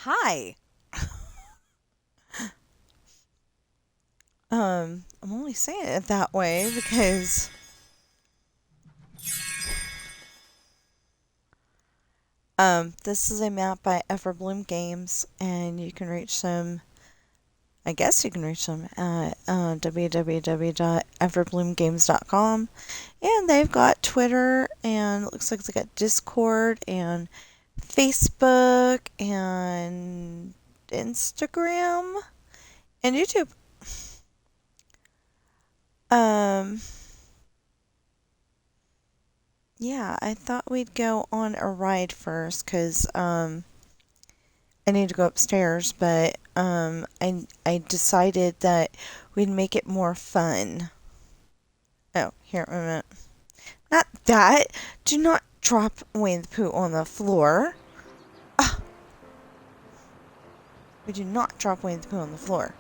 Hi. I'm only saying it that way because this is a map by Everbloom Games, and you can reach them. I guess you can reach them at www.everbloomgames.com, and they've got Twitter, and it looks like they got Discord and Facebook and Instagram and YouTube. Um, Yeah, I thought we'd go on a ride first because I need to go upstairs, but I decided that we'd make it more fun. Oh, here, wait a minute. Not that. Do not drop away the poo on the floor. Ah, we do not drop away the poo on the floor.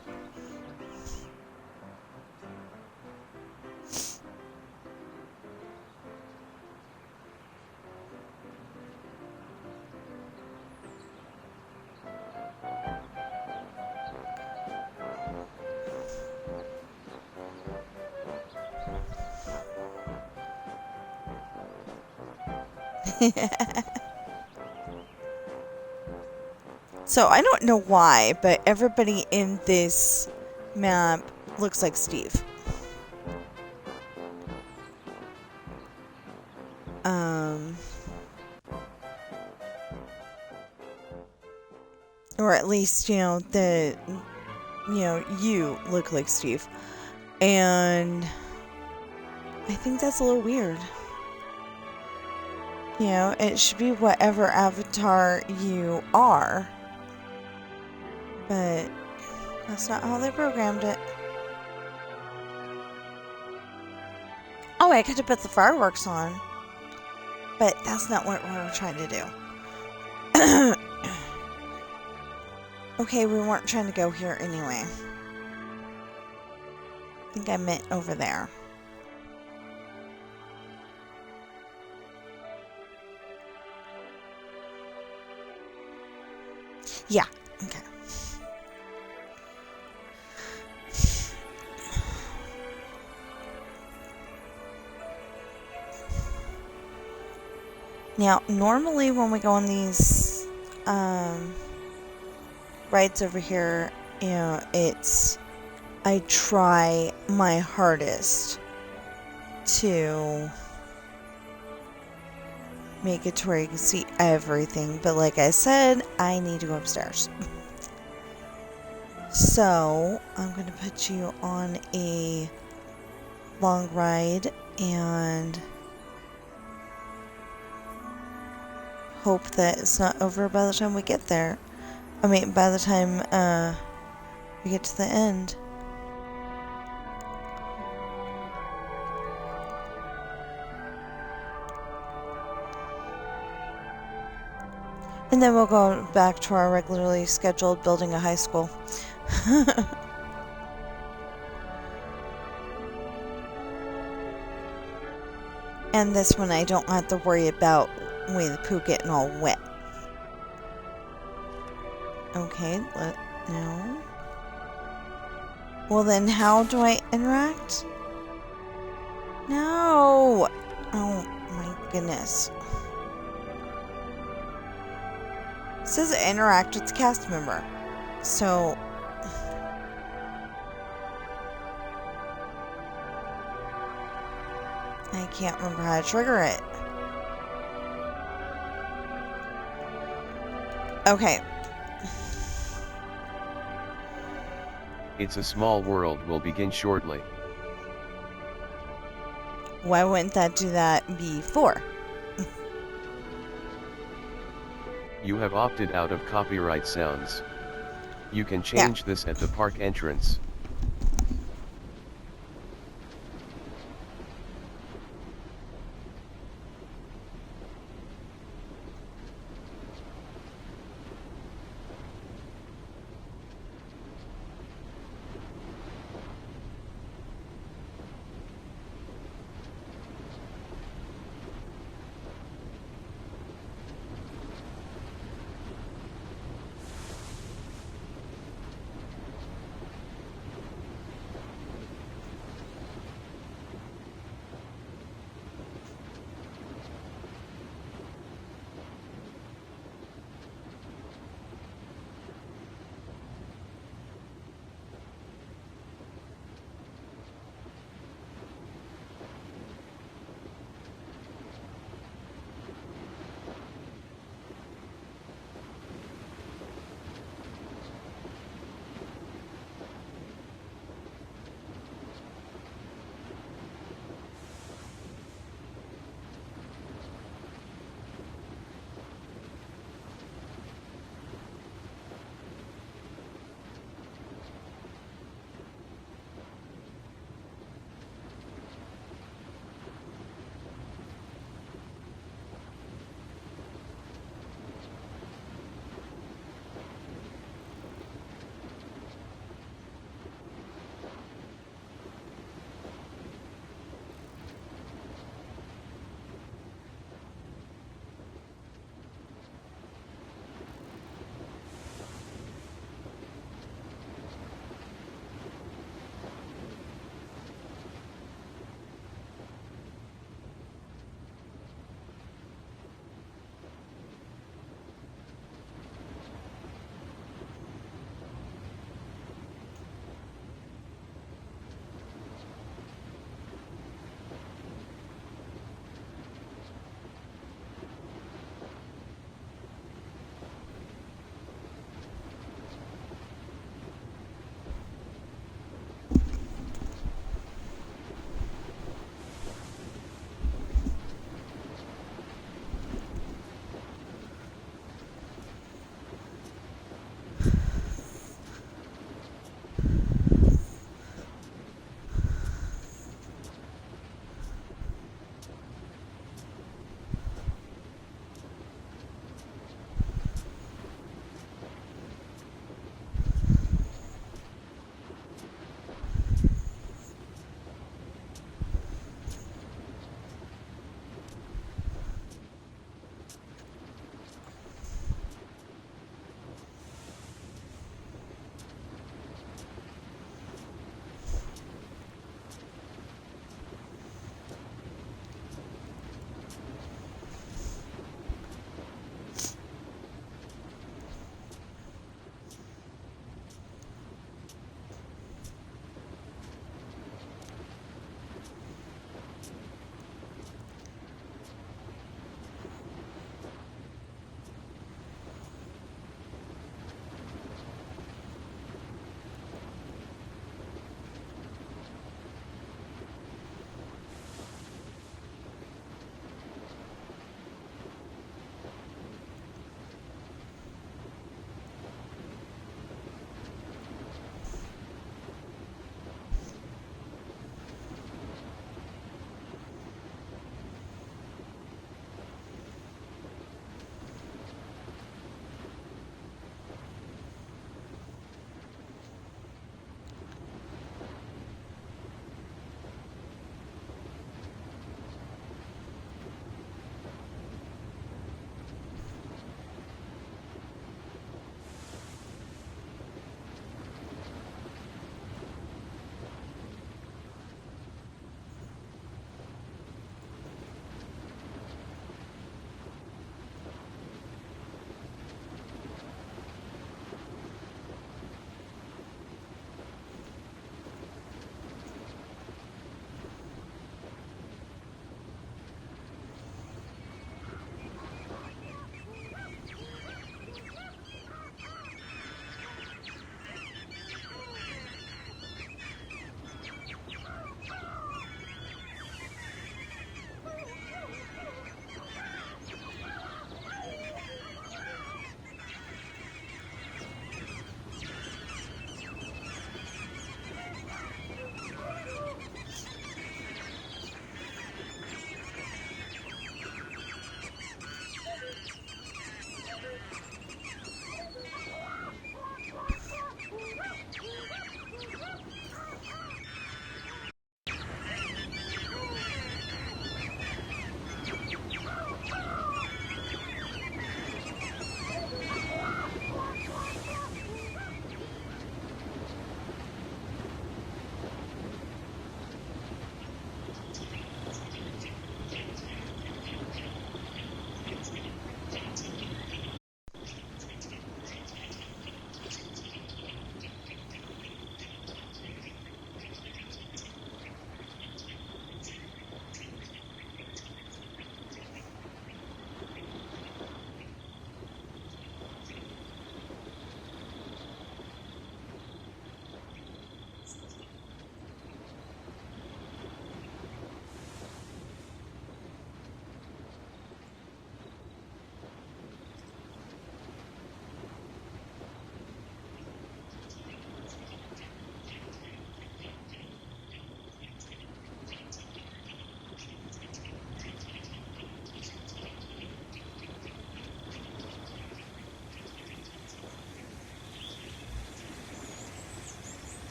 So I don't know why, but everybody in this map looks like Steve. Um, or at least, you look like Steve. And I think that's a little weird. It should be whatever avatar you are. But that's not how they programmed it. Oh, I could have put the fireworks on. But that's not what we're trying to do. Okay, we weren't trying to go here anyway. I think I meant over there. Yeah, okay. Now, normally when we go on these rides over here, I try my hardest to make it to where you can see everything. But like I said, I need to go upstairs. So, I'm going to put you on a long ride and hope that it's not over by the time we get there. I mean, by the time we get to the end. And then we'll go back to our regularly scheduled building a high school. And this one I don't have to worry about the poo getting all wet. Okay, no. Well then, how do I interact? No! Oh my goodness. It says interact with the cast member. So... I can't remember how to trigger it. Okay. It's a Small World will begin shortly. Why wouldn't that do that before? You have opted out of copyright sounds. You can change this at the park entrance.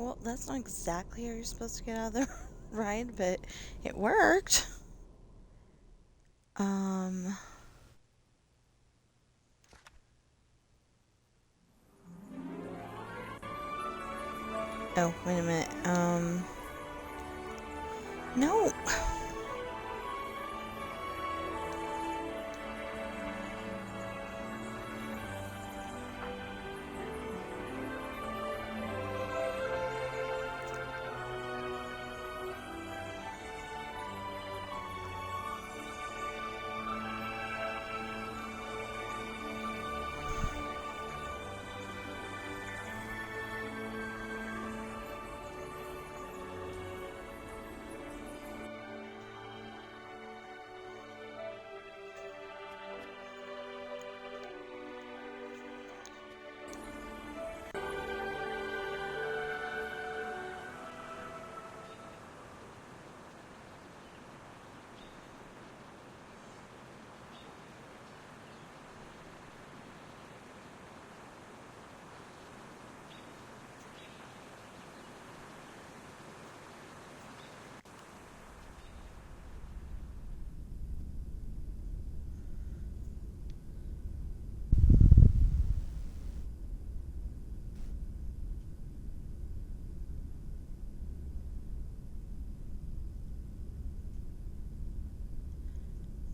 Well, that's not exactly how you're supposed to get out of the ride, but it worked. Um. Oh, wait a minute. No.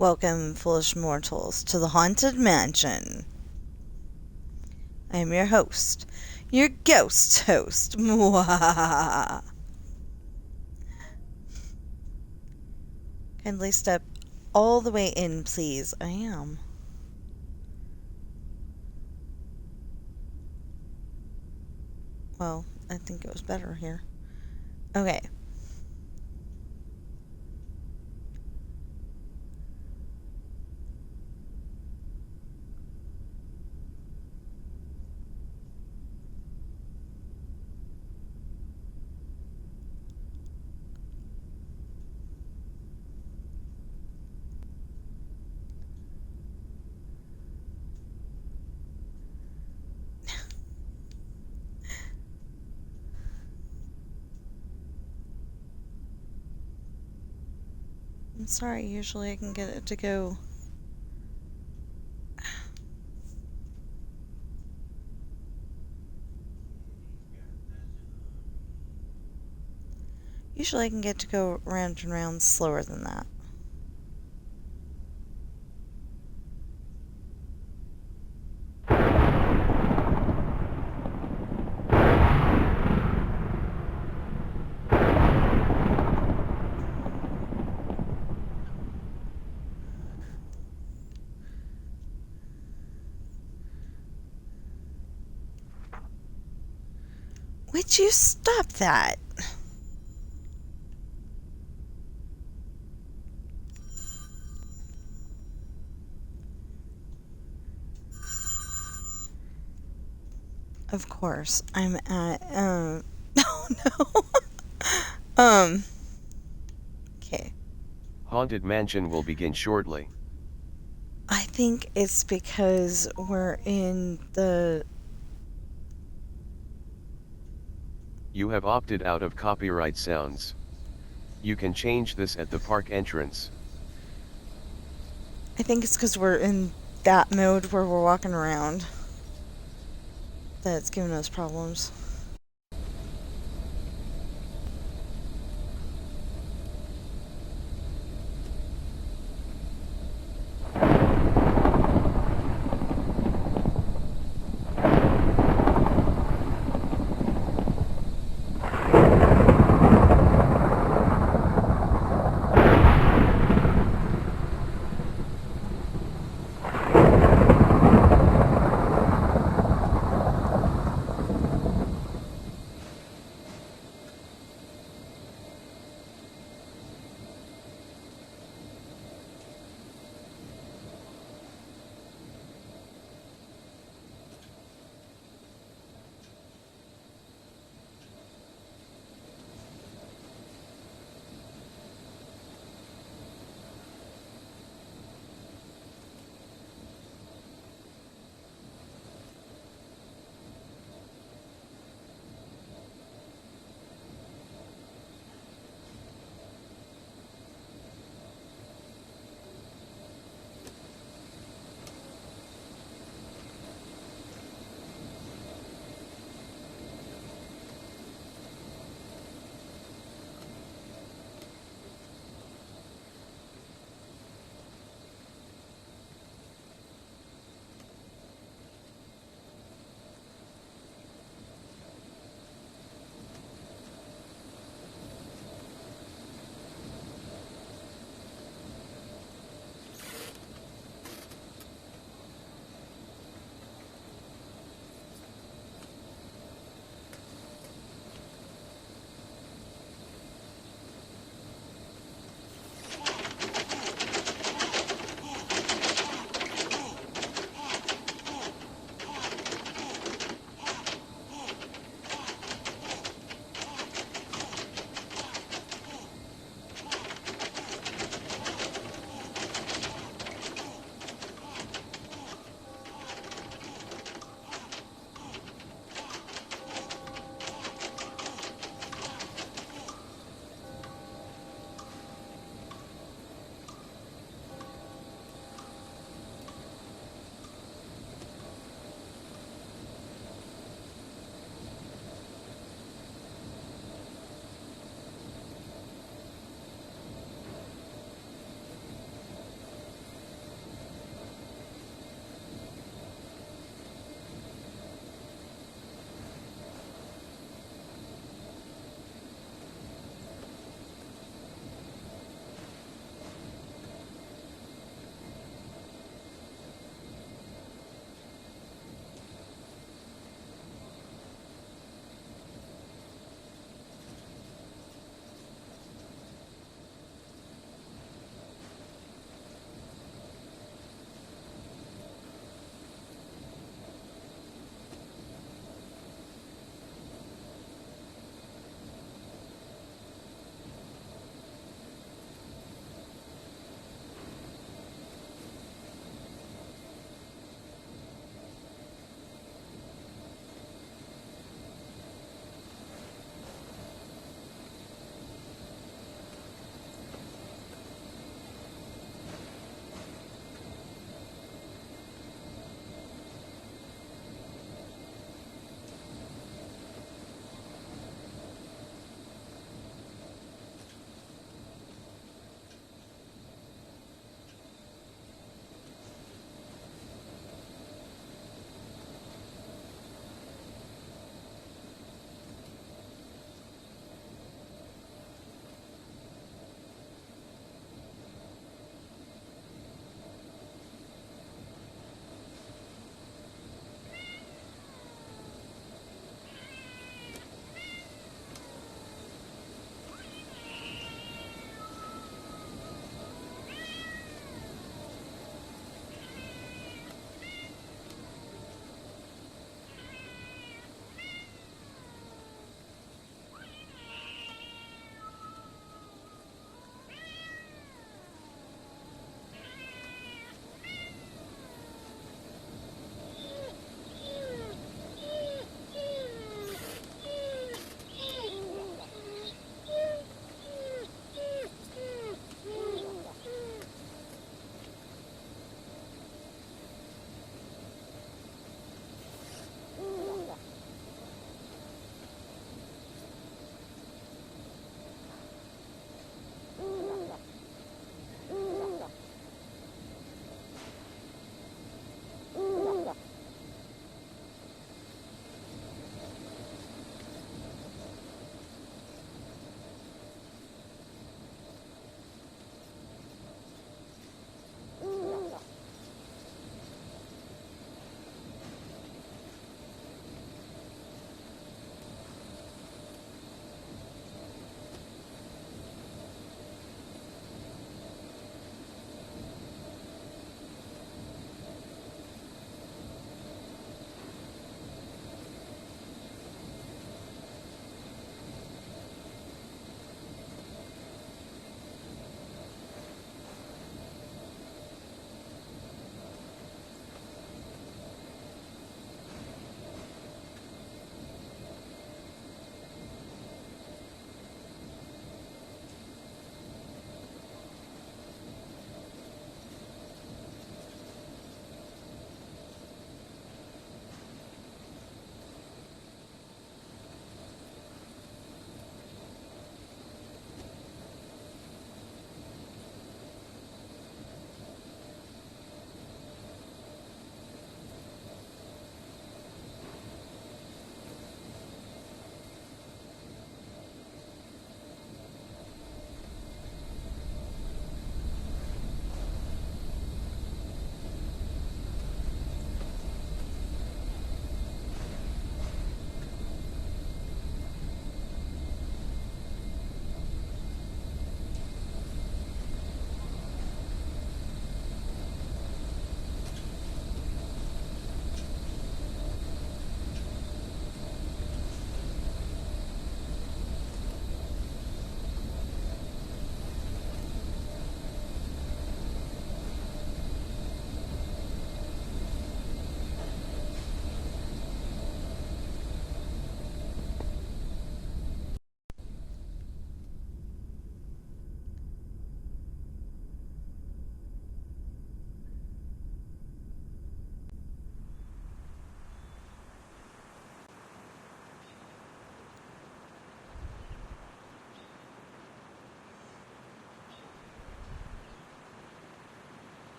Welcome, foolish mortals, to the Haunted Mansion. I am your host, your ghost host. Mwah. Kindly step all the way in, please. I am. Well, I think it was better here. Okay. I'm sorry, usually I can get it to go. Usually I can get to go round and round slower than that. Would you stop that? Of course, I'm at, oh no. Okay. Haunted Mansion will begin shortly. I think it's because we're in the... You have opted out of copyright sounds. You can change this at the park entrance. I think it's because we're in that mode where we're walking around that's giving us problems.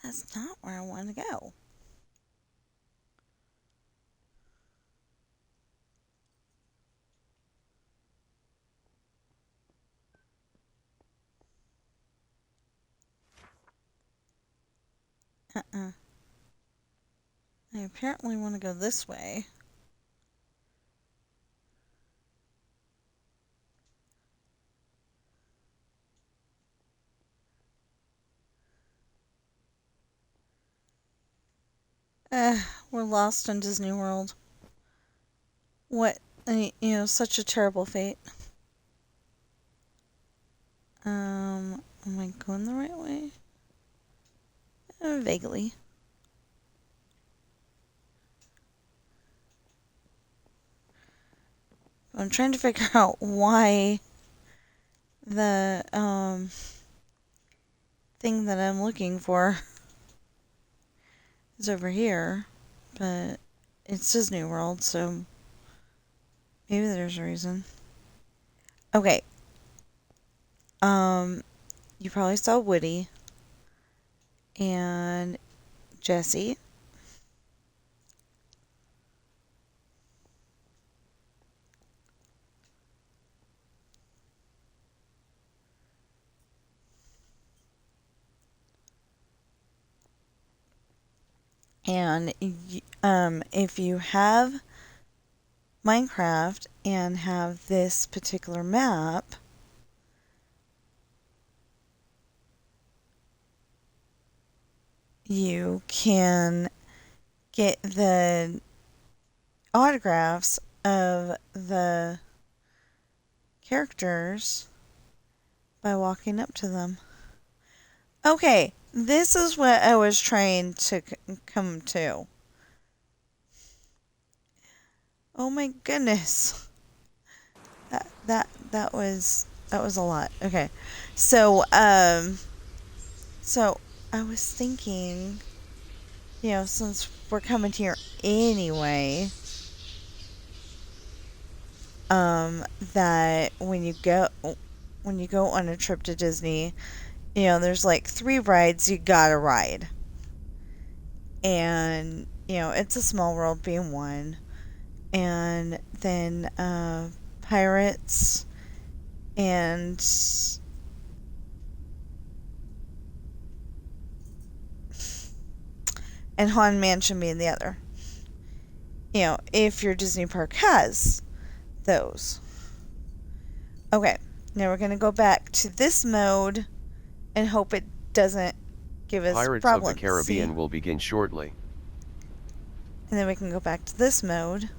That's not where I want to go. Uh-uh. I apparently want to go this way. We're lost in Disney World. What, such a terrible fate. Am I going the right way? Vaguely. I'm trying to figure out why the, thing that I'm looking for is over here, but it's Disney World, so maybe there's a reason. Okay. You probably saw Woody and Jessie. And if you have Minecraft and have this particular map, you can get the autographs of the characters by walking up to them. Okay, this is what I was trying to come to. Oh my goodness. That was a lot. Okay. So so I was thinking, since we're coming here anyway, that when you go on a trip to Disney, there's like 3 rides you gotta ride. And, It's a Small World being one. And then Pirates and Haunted Mansion being the other. If your Disney park has those. Okay, now we're going to go back to this mode and hope it doesn't give us Pirates problems. of the Caribbean See? will begin shortly. And then we can go back to this mode.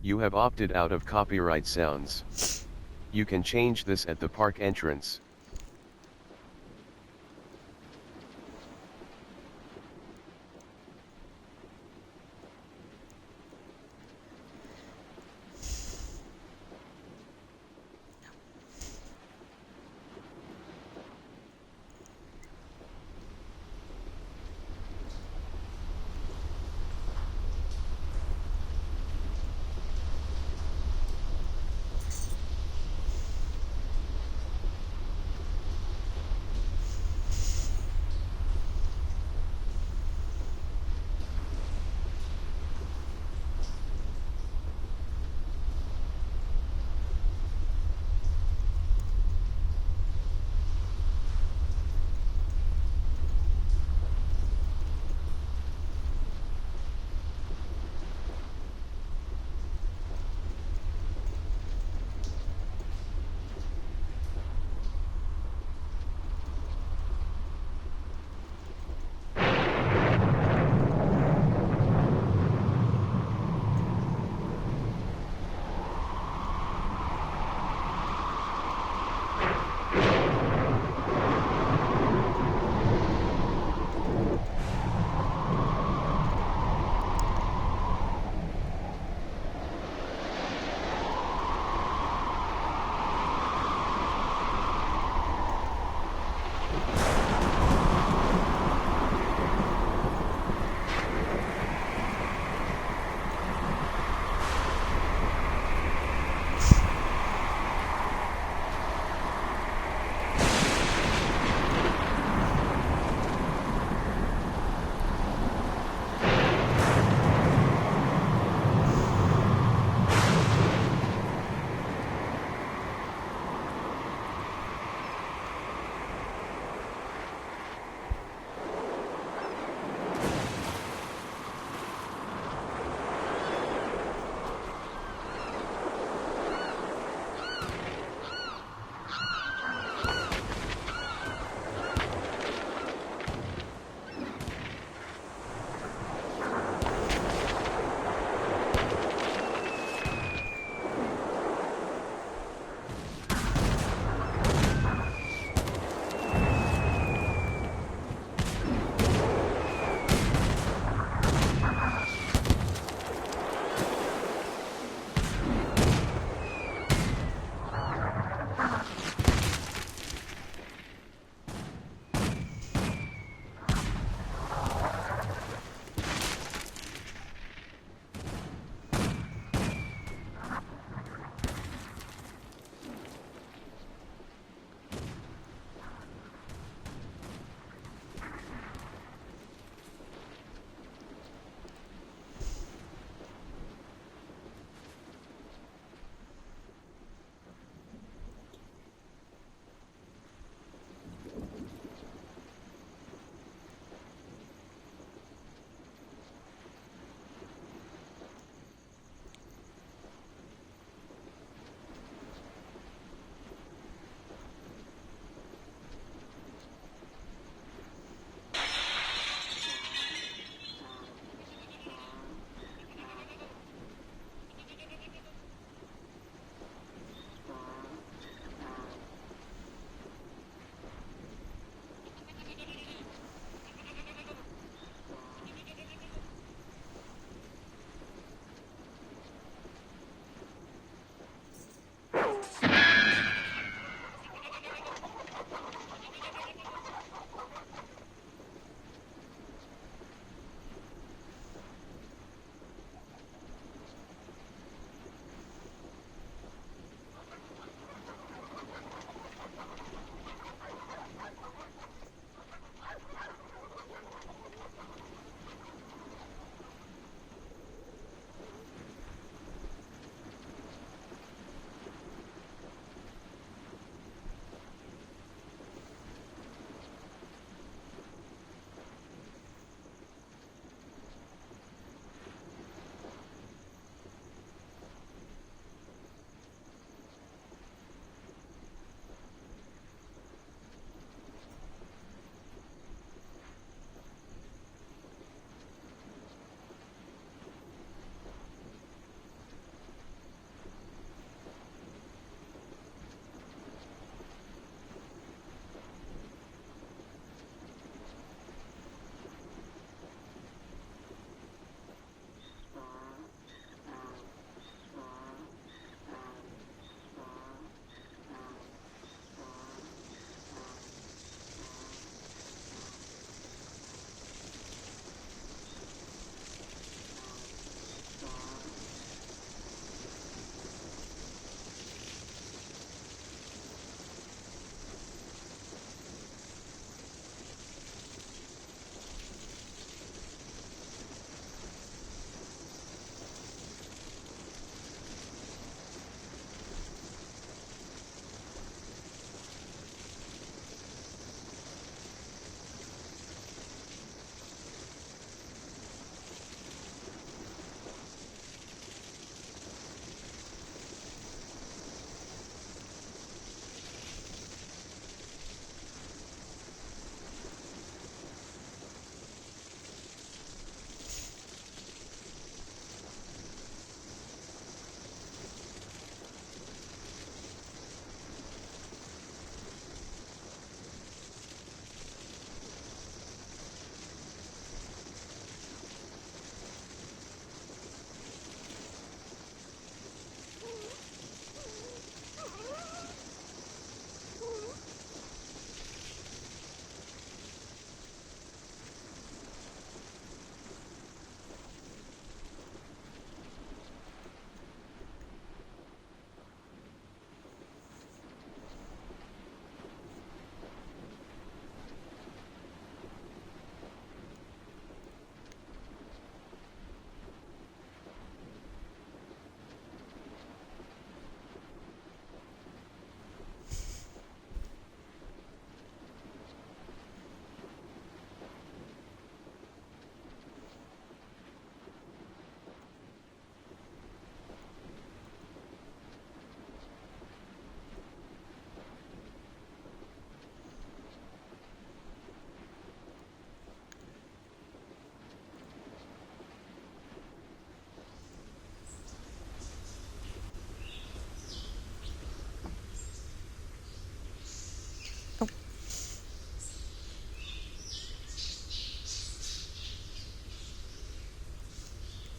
You have opted out of copyright sounds. You can change this at the park entrance.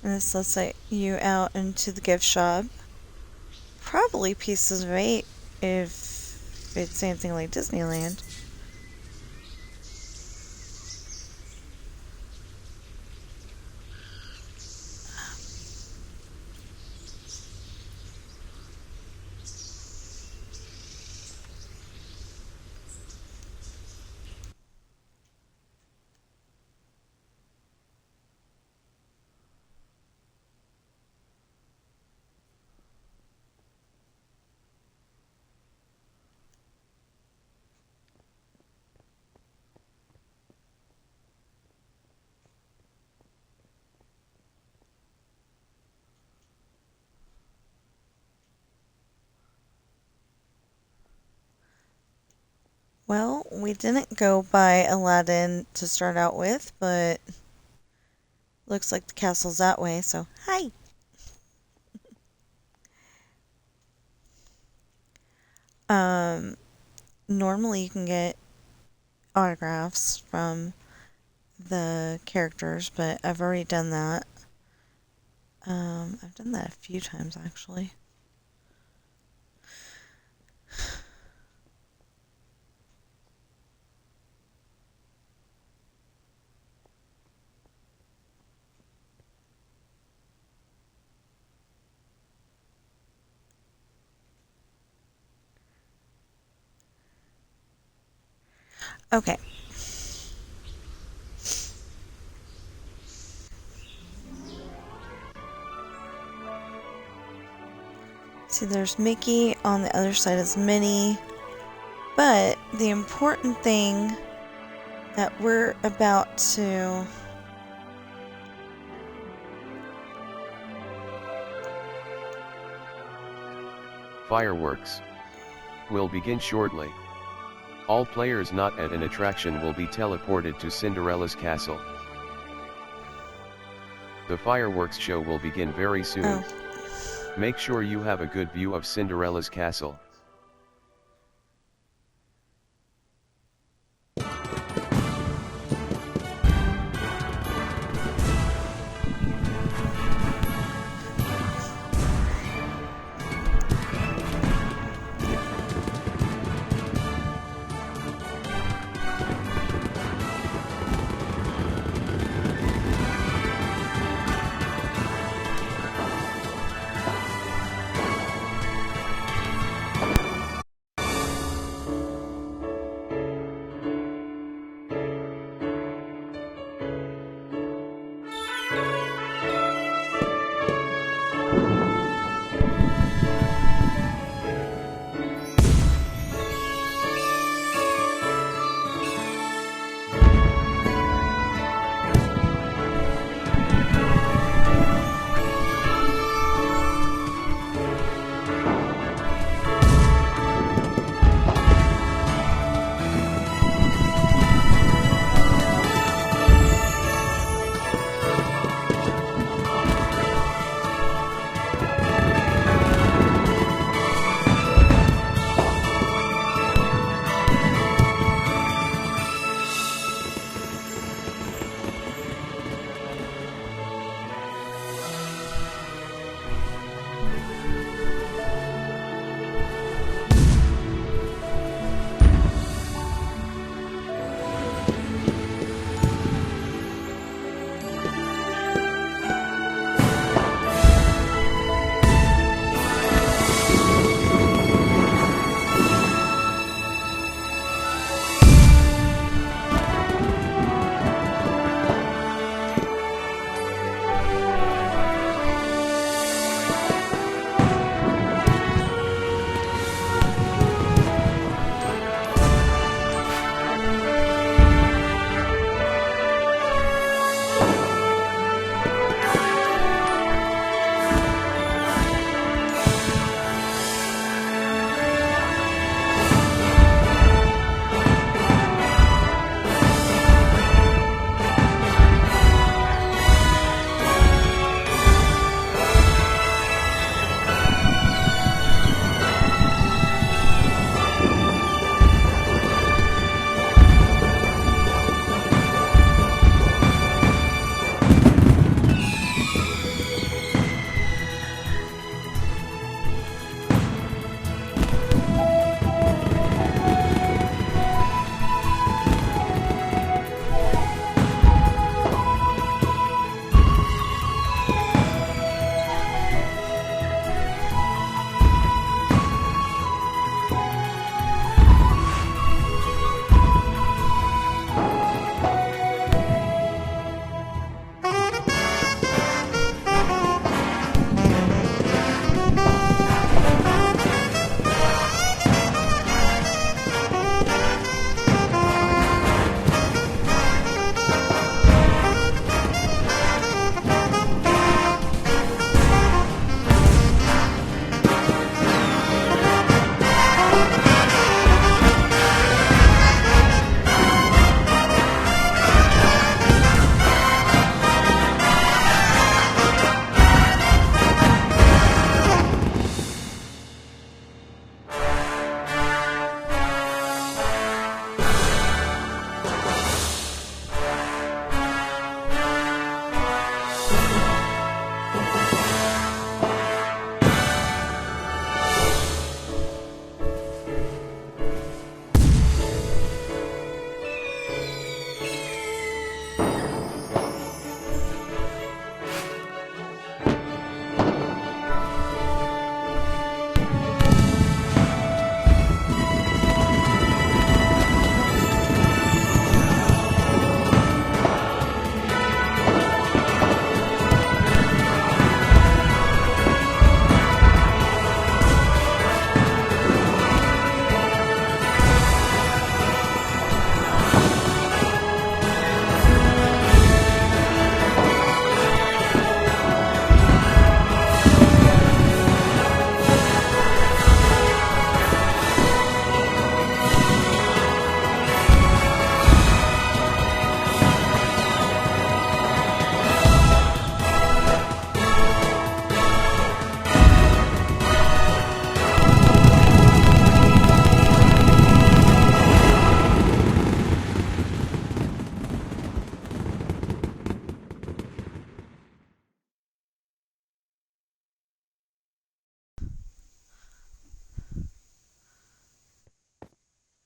And this lets you out into the gift shop. Probably pieces of eight if it's anything like Disneyland. Well, we didn't go by Aladdin to start out with, but looks like the castle's that way, so hi! Um, Normally you can get autographs from the characters, but I've already done that. I've done that a few times actually. Okay. See, there's Mickey, on the other side is Minnie, but the important thing that we're about to... Fireworks will begin shortly. All players not at an attraction will be teleported to Cinderella's castle. The fireworks show will begin very soon. Oh. Make sure you have a good view of Cinderella's castle.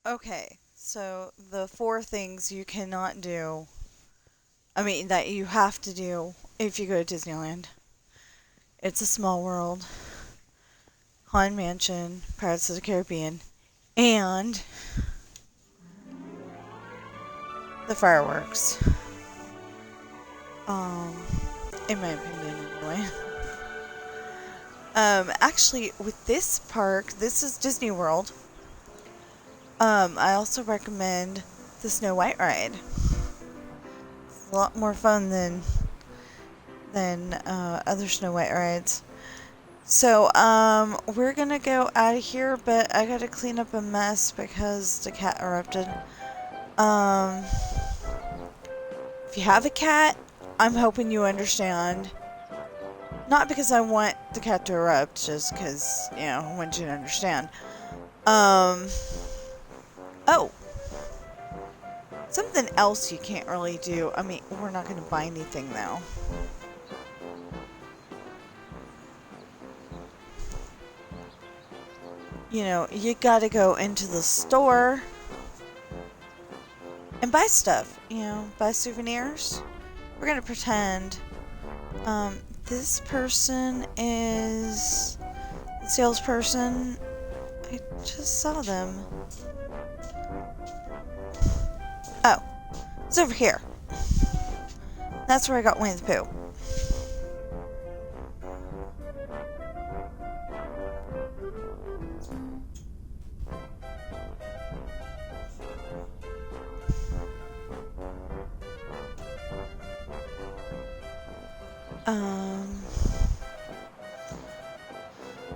Okay, so the four things you cannot do, I mean, that you have to do if you go to Disneyland. It's a Small World, Haunted Mansion, Pirates of the Caribbean, and the fireworks. Um, in my opinion, anyway. Actually, with this park, this is Disney World. I also recommend the Snow White ride. It's a lot more fun than other Snow White rides. So, we're gonna go out of here, but I gotta clean up a mess because the cat erupted. Um, if you have a cat, I'm hoping you understand. Not because I want the cat to erupt, just because, I want you to understand. Um, oh, something else you can't really do. I mean, we're not gonna buy anything though. You gotta go into the store and buy stuff, buy souvenirs. We're gonna pretend, this person is the salesperson. I just saw them. Oh, it's over here. That's where I got Winnie the Pooh.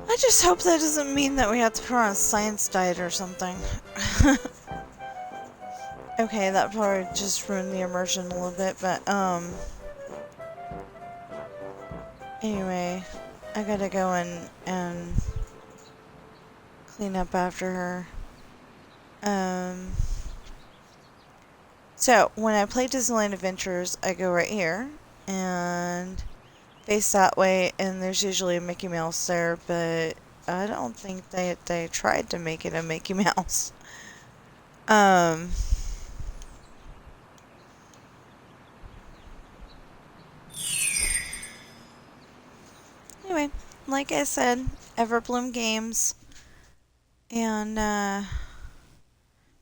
I just hope that doesn't mean that we have to put her on a science diet or something. Okay, that probably just ruined the immersion a little bit, but, anyway, I gotta go and clean up after her. So, when I play Disneyland Adventures, I go right here, and face that way, and there's usually a Mickey Mouse there, but I don't think they tried to make it a Mickey Mouse. Um, anyway, like I said, Everbloom Games, and,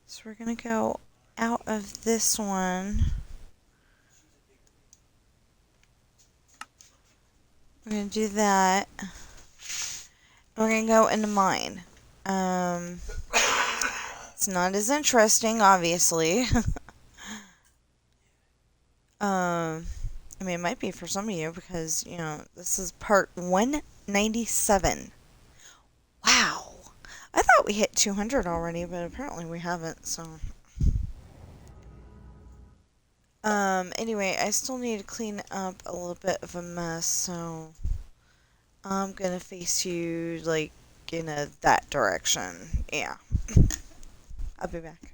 so we're gonna go out of this one. We're gonna do that. We're gonna go into mine. It's not as interesting, obviously. I mean, it might be for some of you because, this is part 197. Wow. I thought we hit 200 already, but apparently we haven't, so. Anyway, I still need to clean up a little bit of a mess, so I'm gonna face you, like, in that direction. Yeah. I'll be back.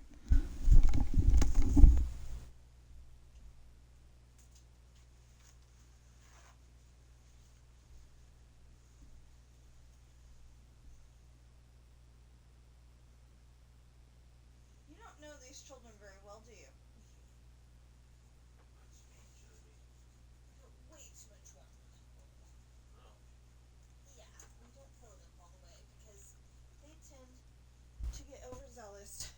You don't know these children very well, do you? Way too much water. Yeah, we don't fill it up all the way because they tend to get overzealous.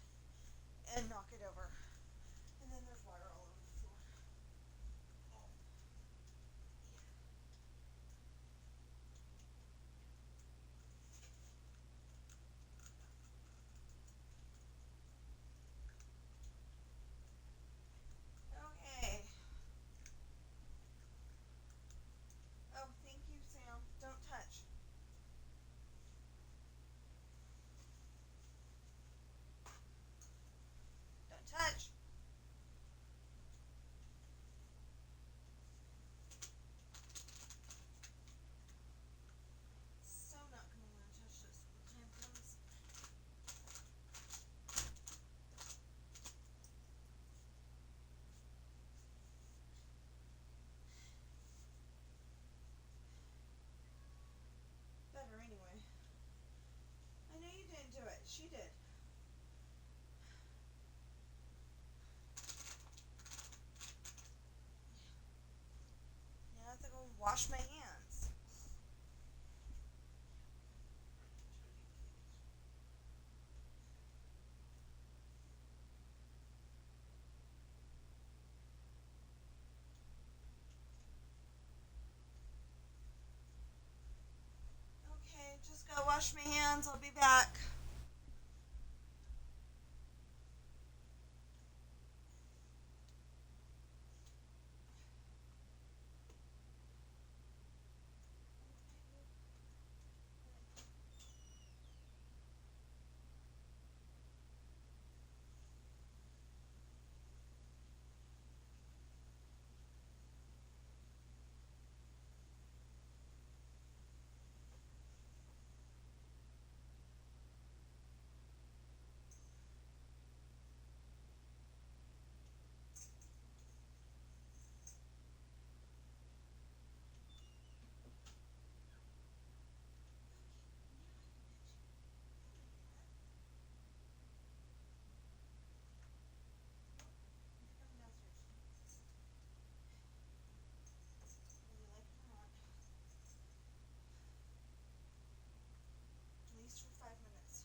I'll be back. At least for 5 minutes.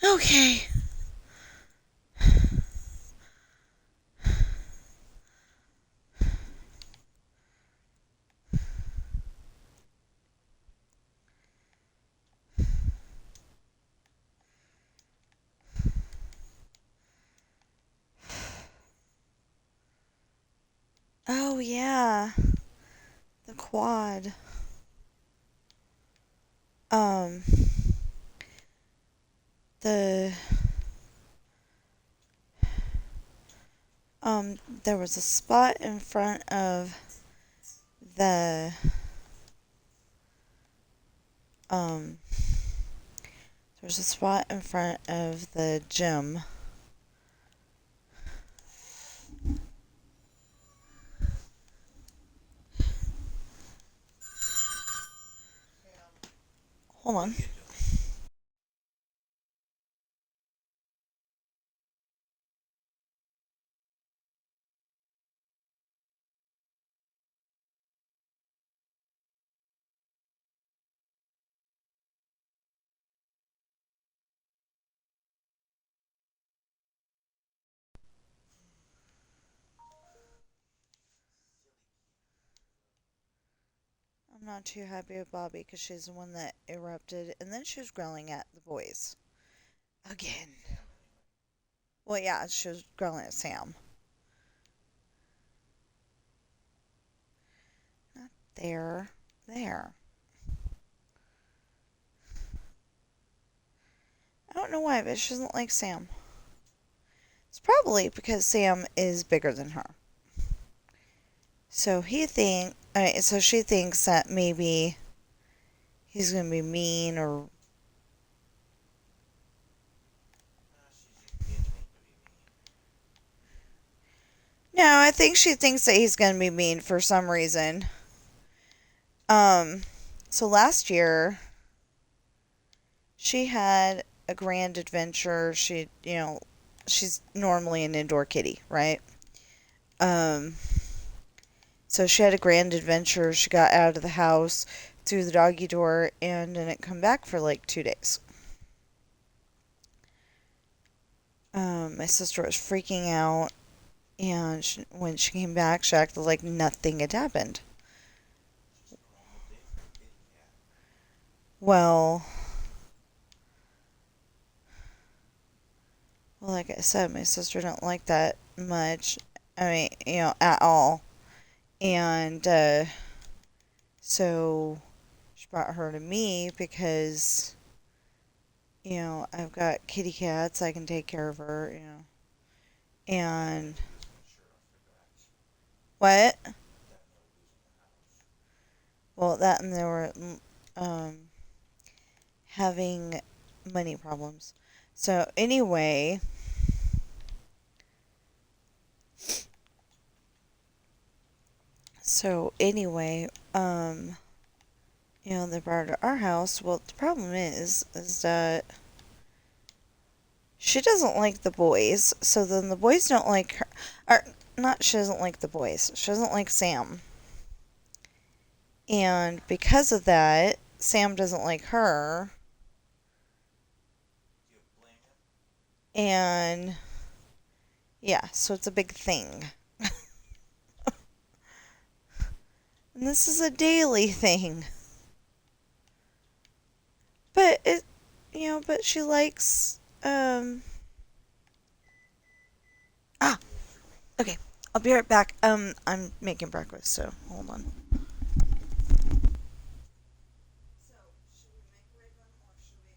Okay. Oh yeah, the quad. Um, the there was a spot in front of the um, there's a spot in front of the gym. Hold on. I'm not too happy with Bobby because she's the one that erupted, and then she was growling at the boys again. Well, yeah, she was growling at Sam. Not there. There. I don't know why, but she doesn't like Sam. It's probably because Sam is bigger than her. So she thinks that maybe he's gonna be mean or. No, I think she thinks that he's gonna be mean for some reason. Um, so last year she had a grand adventure. She's normally an indoor kitty, right? Um, so she had a grand adventure. She got out of the house through the doggy door and didn't come back for like 2 days. My sister was freaking out, and when she came back, she acted like nothing had happened. Well, like I said, my sister don't like that much. I mean, at all. And so she brought her to me because, I've got kitty cats. I can take care of her. And what? Well, that and they were um, having money problems. So anyway, they brought her to our house. Well, the problem is that she doesn't like the boys. So then the boys don't like her. Or, not she doesn't like the boys. She doesn't like Sam. And because of that, Sam doesn't like her. And yeah, so it's a big thing. And this is a daily thing. But but she likes ah, okay. I'll be right back. I'm making breakfast, so hold on. So, should we microwave them or should we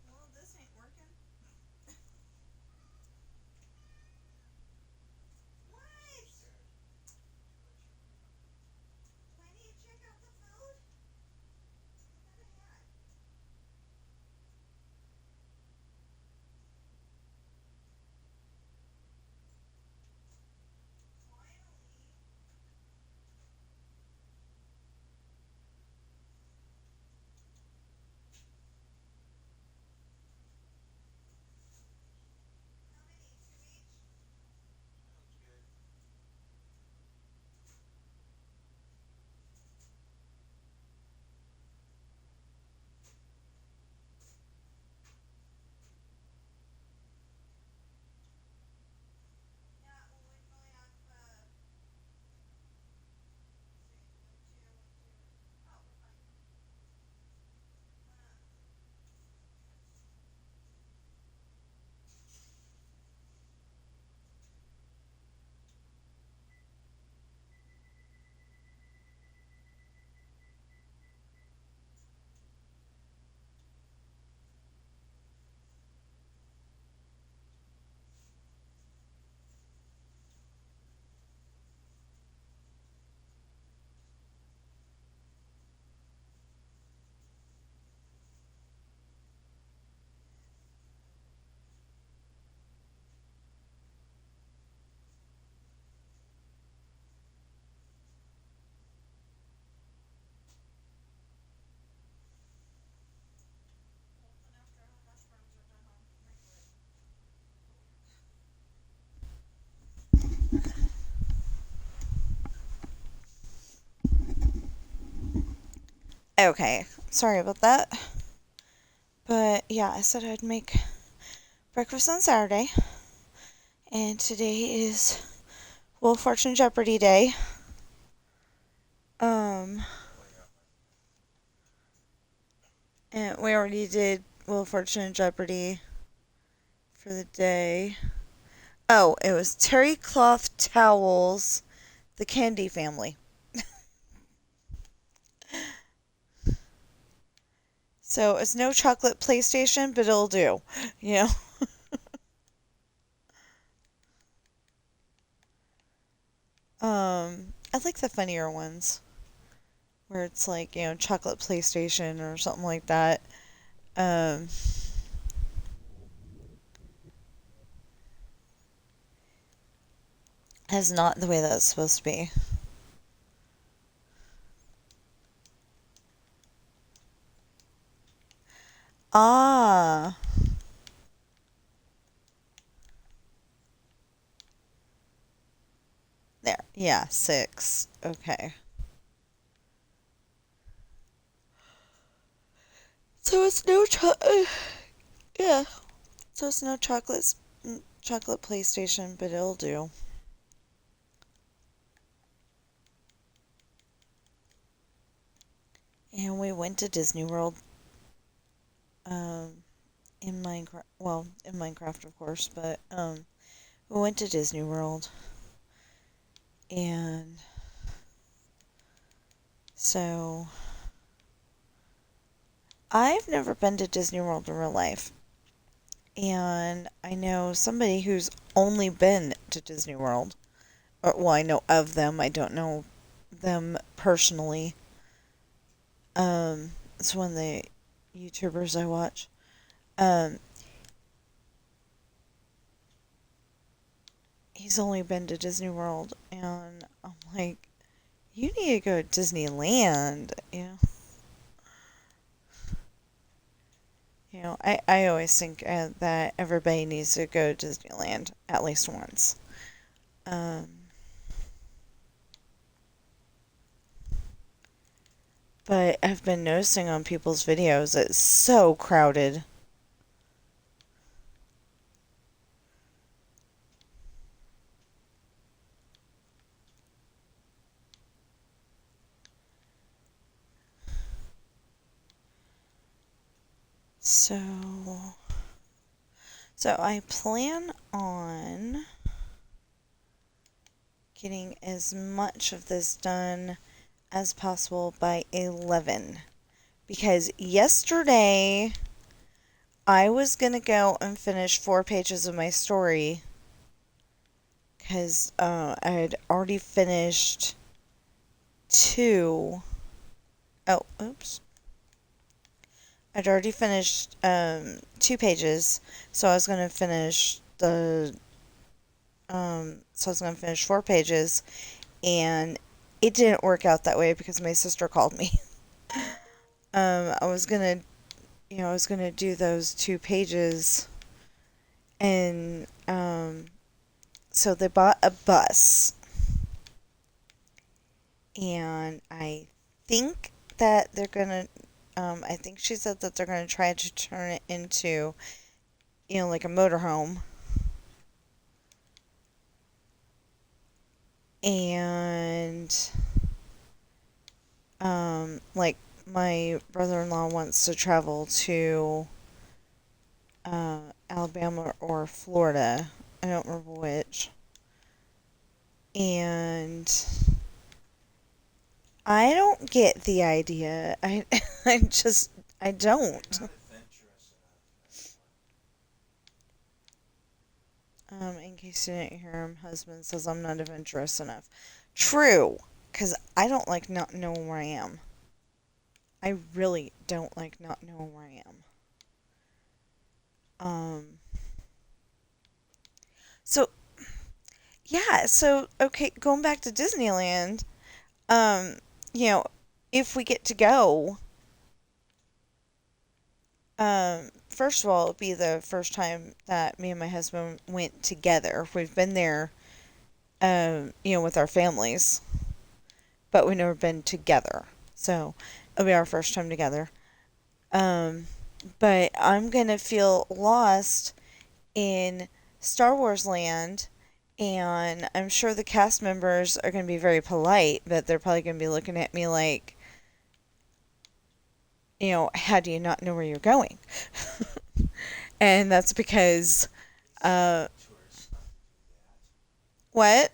well, this ain't working. What? Do I need to check out the food? I thought I had. Finally. How many? Two each? Yeah, well, we can only have, say, one, two. Oh, we're fine. Well, then after our hash browns are done, I'll microwave. Okay, sorry about that. But yeah, I said I'd make breakfast on Saturday. And today is Wheel of Fortune Jeopardy Day. Um, and we already did Wheel of Fortune and Jeopardy for the day. Oh, it was terry cloth towels, the Candy family. So it's no chocolate PlayStation, but it'll do. You know? I like the funnier ones where it's like, chocolate PlayStation or something like that. Um, that's not the way that's supposed to be. Ah, there. Yeah, 6. Okay. So it's no yeah. So it's no chocolate PlayStation, but it'll do. And we went to Disney World um in Minecraft, well, in Minecraft of course, but we went to Disney World. And so I've never been to Disney World in real life. And I know somebody who's only been to Disney World. well, I know of them. I don't know them personally. It's one of the YouTubers I watch. Um, he's only been to Disney World, and I'm like, you need to go to Disneyland. I always think that everybody needs to go to Disneyland at least once. Um, but I've been noticing on people's videos it's so crowded. So, so I plan on getting as much of this done as possible by 11 because yesterday I was going to go and finish 4 pages of my story because I had already finished two. Oh, oops. I'd already finished 2 pages, so I was going to finish so I was going to finish 4 pages, and it didn't work out that way because my sister called me. I was gonna, I was gonna do those 2 pages, and so they bought a bus, and I think that they're gonna, I think she said that they're gonna try to turn it into, like a motorhome, and like my brother-in-law wants to travel to Alabama or Florida. I don't remember which. And I don't get the idea. I just, I don't. In case you didn't hear him, husband says I'm not adventurous enough. True, because I don't like not knowing where I am. I really don't like not knowing where I am. Um, so yeah, so okay, going back to Disneyland, um, you know, if we get to go, first of all, it'll be the first time that me and my husband went together. We've been there, with our families, but we've never been together. So it'll be our first time together. Um, but I'm gonna feel lost in Star Wars land, and I'm sure the cast members are gonna be very polite, but they're probably gonna be looking at me like, how do you not know where you're going? And that's because, uh, what?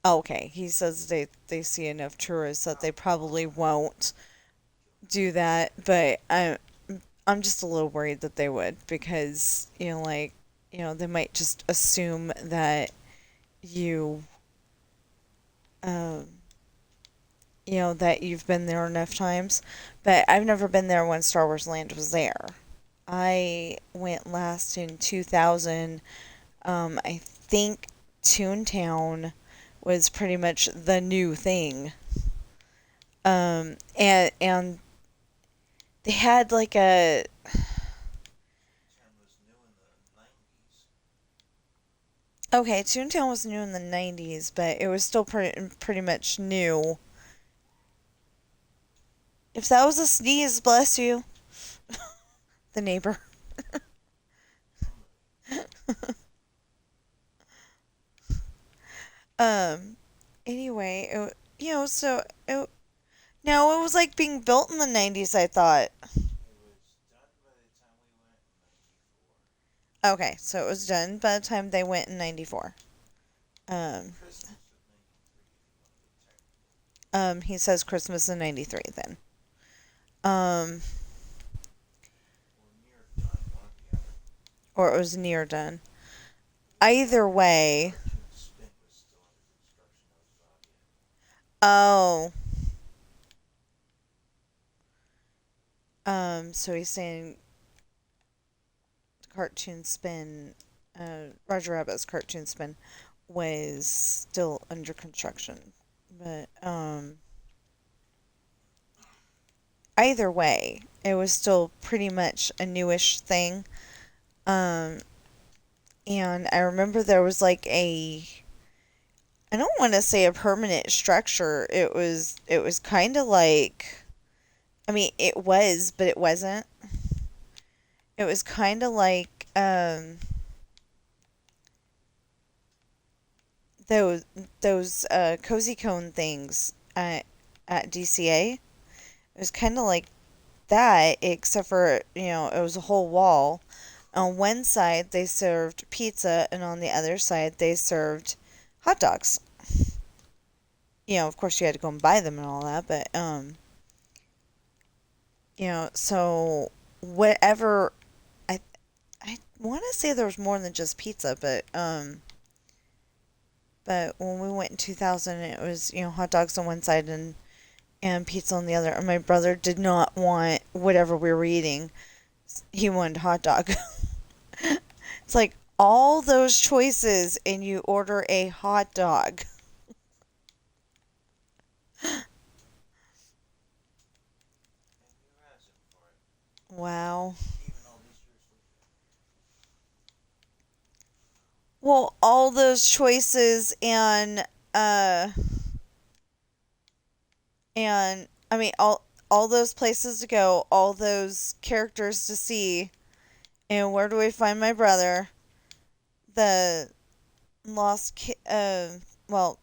Oh, okay, he says they see enough tourists that they probably won't do that, but I'm just a little worried that they would because, they might just assume that you, um, that you've been there enough times. But I've never been there when Star Wars Land was there. I went last in 2000. I think Toontown was pretty much the new thing. And they had like a okay, Toontown was new in the 90s, but it was still pretty much new. If that was a sneeze, bless you, the neighbor. um. Anyway, no, it was like being built in the 90s. I thought. Okay, so it was done by the time they went in '94. Um. He says Christmas in '93 then. Um. Or it was near done. Either way, oh, so he's saying cartoon spin, Roger Rabbit's cartoon spin was still under construction. But, either way, it was still pretty much a newish thing. Um, and I remember there was like I don't want to say a permanent structure. It was kind of like, I mean, it was, but it wasn't. It was kind of like those those cozy cone things at DCA. It was kind of like that, except for, it was a whole wall. On one side they served pizza, and on the other side they served hot dogs. Of course you had to go and buy them and all that, but so whatever. I want to say there was more than just pizza, but when we went in 2000, it was, hot dogs on one side and pizza on the other. And my brother did not want whatever we were eating. He wanted hot dog. It's like all those choices and you order a hot dog. Wow. Well, all those choices and I mean all those places to go, all those characters to see, and where do we find my brother? The lost well,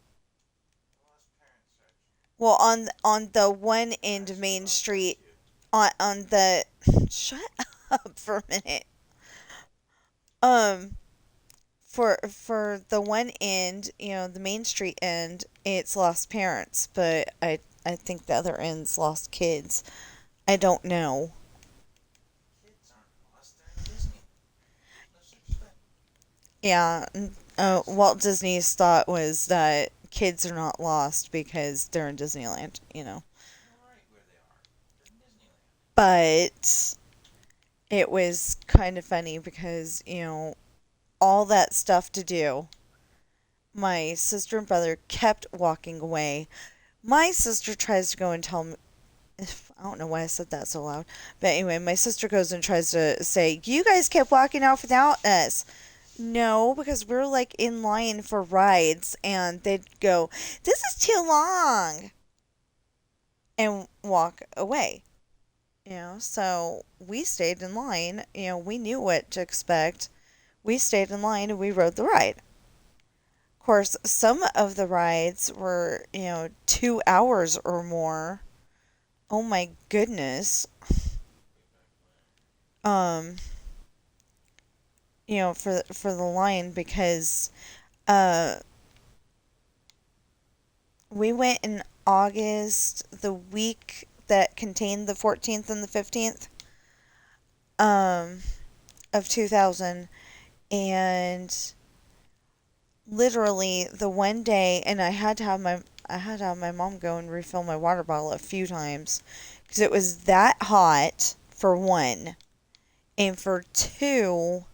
on the one end of Main Street, on the shut up for a minute. Um for the one end, the Main Street end, it's lost parents, but I think the other end's lost kids. I don't know. Yeah, Walt Disney's thought was that kids are not lost because they're in Disneyland. But it was kind of funny because, all that stuff to do. My sister and brother kept walking away. My sister tries to go and tell me. I don't know why I said that so loud. But anyway, my sister goes and tries to say, "You guys kept walking out without us." No, because we're like in line for rides, and they'd go, "This is too long," and walk away. So we stayed in line. We knew what to expect. We stayed in line and we rode the ride. Of course, some of the rides were, 2 hours or more. Oh my goodness. Um, for the line, because uh we went in August, the week that contained the 14th and the 15th um of 2000, and literally the one day, and I had to have my mom go and refill my water bottle a few times because it was that hot, for one, and for two,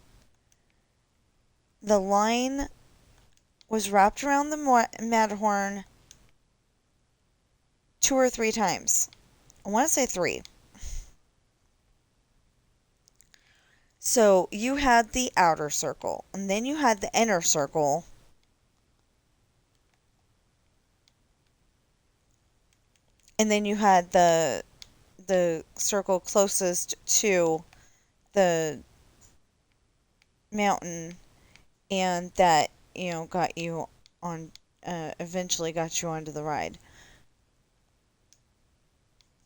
the line was wrapped around the Matterhorn 2 or 3 times. I want to say three. So you had the outer circle, and then you had the inner circle, and then you had the circle closest to the mountain, and that, got you on, eventually got you onto the ride.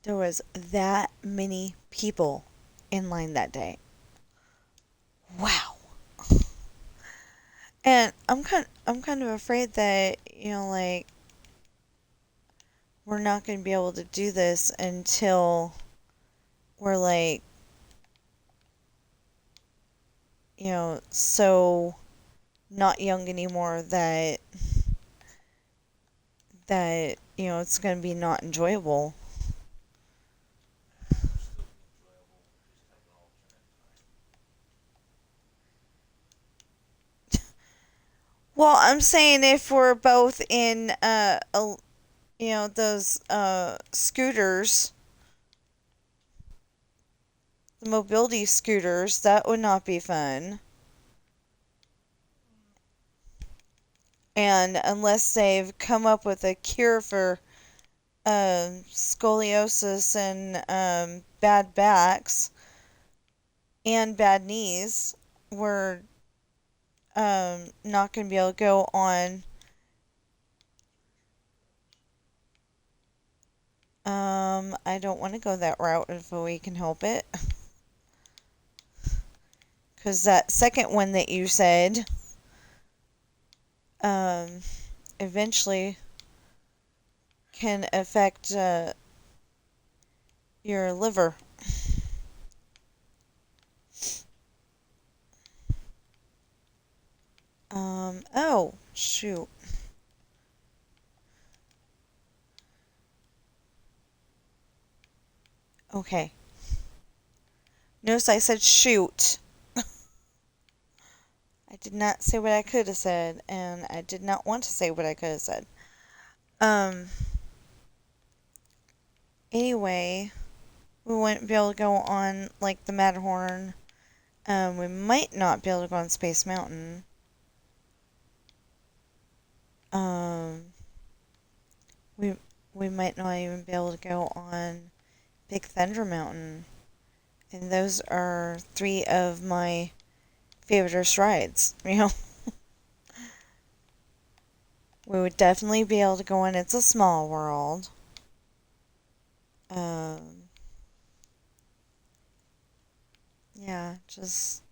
There was that many people in line that day. Wow. And I'm kind of afraid that, like, we're not going to be able to do this until we're like, so not young anymore that it's going to be not enjoyable. Well, I'm saying if we're both in those scooters, the mobility scooters, that would not be fun. And unless they've come up with a cure for scoliosis and bad backs and bad knees, we're not going to be able to go on. I don't want to go that route if we can help it. Because that second one that you said, um, eventually can affect your liver. Oh, shoot. Okay. Notice I said shoot. I did not say what I could have said, and I did not want to say what I could have said. Um, anyway, we wouldn't be able to go on, like, the Matterhorn. We might not be able to go on Space Mountain. Um, we, we might not even be able to go on Big Thunder Mountain. And those are three of my favorite rides, We would definitely be able to go on It's a Small World. Um, yeah, just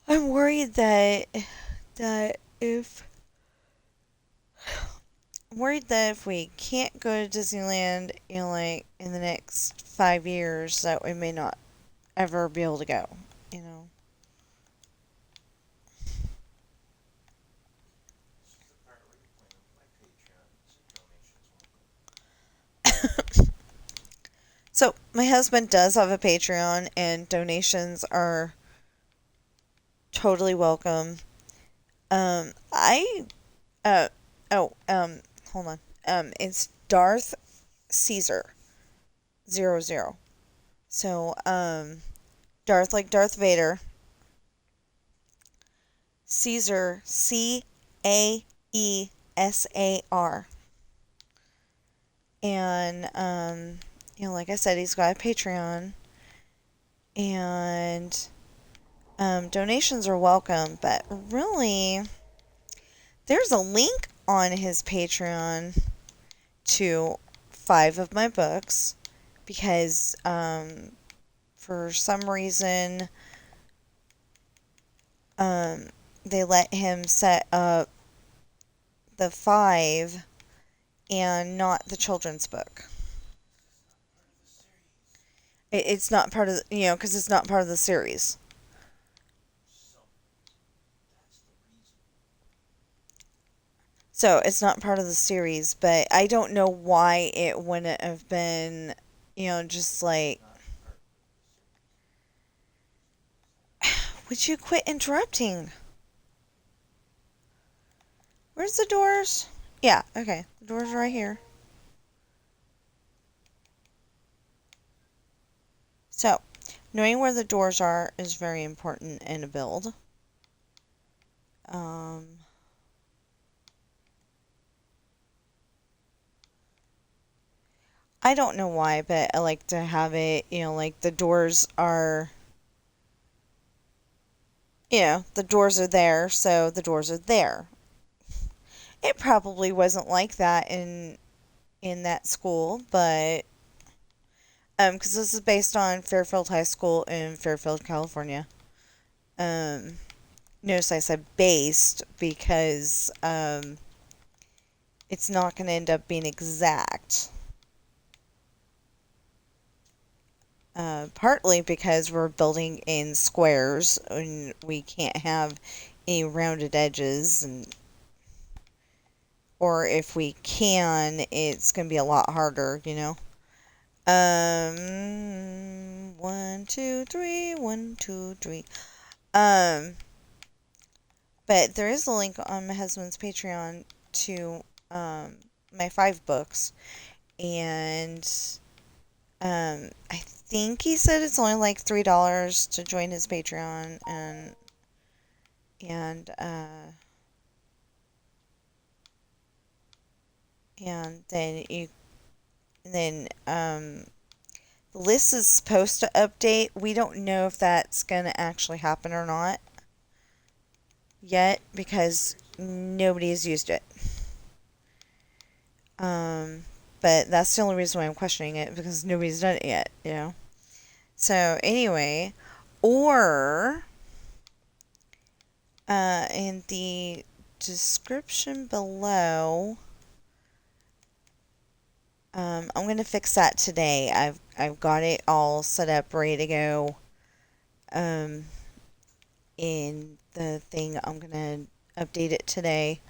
I'm worried that if I'm worried that if we can't go to Disneyland, like in the next 5 years, that we may not ever be able to go, you know. So my husband does have a Patreon, and donations are totally welcome. I oh hold on. It's Darth Caesar 00. So Darth like Darth Vader. Caesar Caesar. And like I said, he's got a Patreon, and donations are welcome. But really, there's a link on his Patreon to 5 of my books because for some reason they let him set up the 5 and not the children's book. It's not part of because it's not part of the series. So it's not part of the series, but I don't know why it wouldn't have been, just like. Would you quit interrupting? Where's the doors? Yeah, okay. The doors are right here. So, knowing where the doors are is very important in a build. Um, I don't know why, but I like to have it, like the doors are, the doors are there, so the doors are there. It probably wasn't like that in that school, but because this is based on Fairfield High School in Fairfield, California. Um, Notice I said based because it's not going to end up being exact. Partly because we're building in squares and we can't have any rounded edges, and or if we can, it's gonna be a lot harder, you know. 1, 2, 3, 1, 2, 3. Um, but there is a link on my husband's Patreon to my 5 books, and I think he said it's only like $3 to join his Patreon, and and then the list is supposed to update. We don't know if that's gonna actually happen or not yet because nobody has used it. Um, but that's the only reason why I'm questioning it, because nobody's done it yet, you know. So anyway, or in the description below, I'm gonna fix that today. I've got it all set up, ready to go. Um, in the thing, I'm gonna update it today.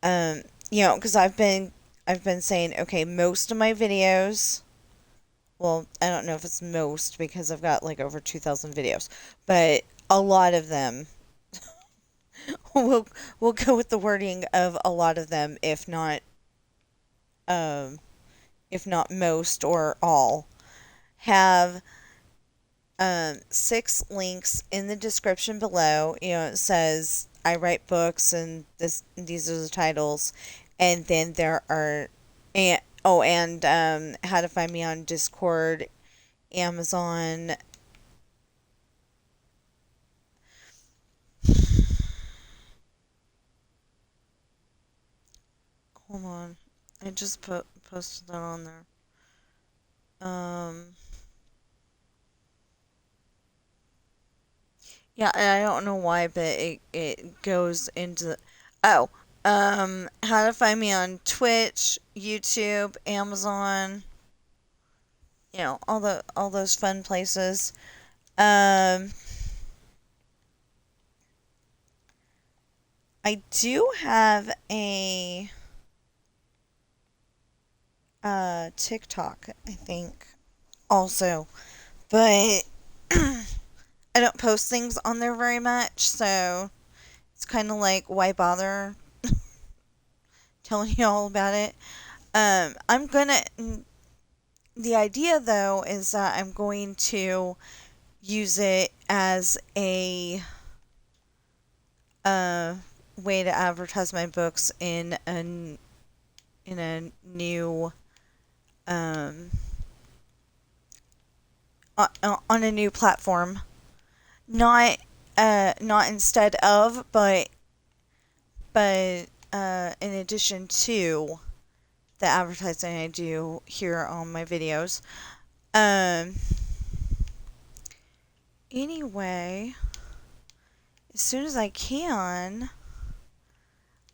Um, because I've been saying, okay, most of my videos. Well, I don't know if it's most because I've got like over 2,000 videos, but a lot of them. we'll we'll go with the wording of a lot of them, um, if not most or all, have 6 links in the description below. It says I write books and these are the titles, and then there are and how to find me on Discord, Amazon. Hold on, I just posted that on there. Um, yeah, and I don't know why, but it goes into oh, how to find me on Twitch, YouTube, Amazon, all those fun places. Um, I do have a TikTok, I think, also, but I don't post things on there very much, so it's kind of like, why bother telling you all about it? I'm gonna. The idea, though, is that I'm going to use it as a uh, way to advertise my books in a new um, on a new platform. Not instead of, but in addition to the advertising I do here on my videos. Um. Anyway, as soon as I can,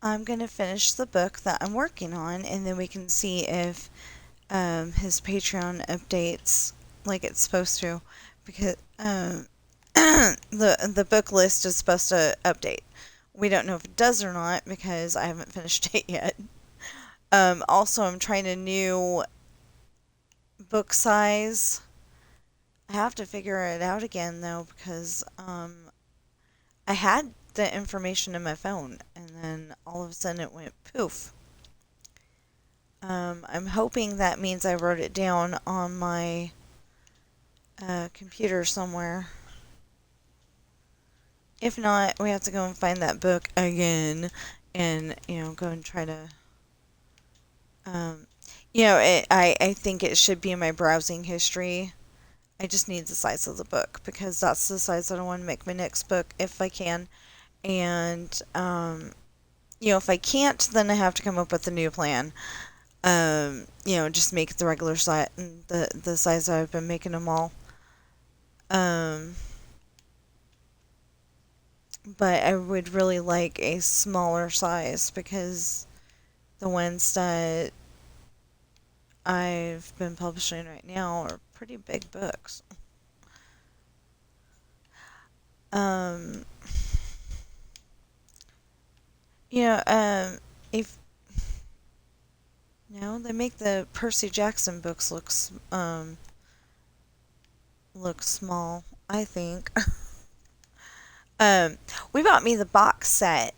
I'm gonna finish the book that I'm working on, and then we can see if his Patreon updates like it's supposed to, because the book list is supposed to update. We don't know if it does or not because I haven't finished it yet. Also, I'm trying a new book size. I have to figure it out again though, because I had the information in my phone and then all of a sudden it went poof. I'm hoping that means I wrote it down on my computer somewhere. If not, we have to go and find that book again and, go and try to. Um, I think it should be in my browsing history. I just need the size of the book because that's the size that I want to make my next book if I can. And, if I can't, then I have to come up with a new plan. Just make it the regular size, the size I've been making them all. Um, but I would really like a smaller size because the ones that I've been publishing right now are pretty big books. Um, Yeah, if no, they make the Percy Jackson books look small, I think. Um, we bought me the box set.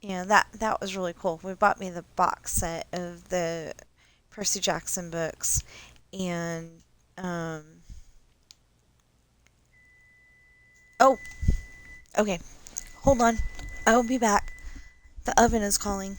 Yeah, that was really cool. We bought me the box set of the Percy Jackson books, and um, oh, okay, hold on, I'll be back. The oven is calling.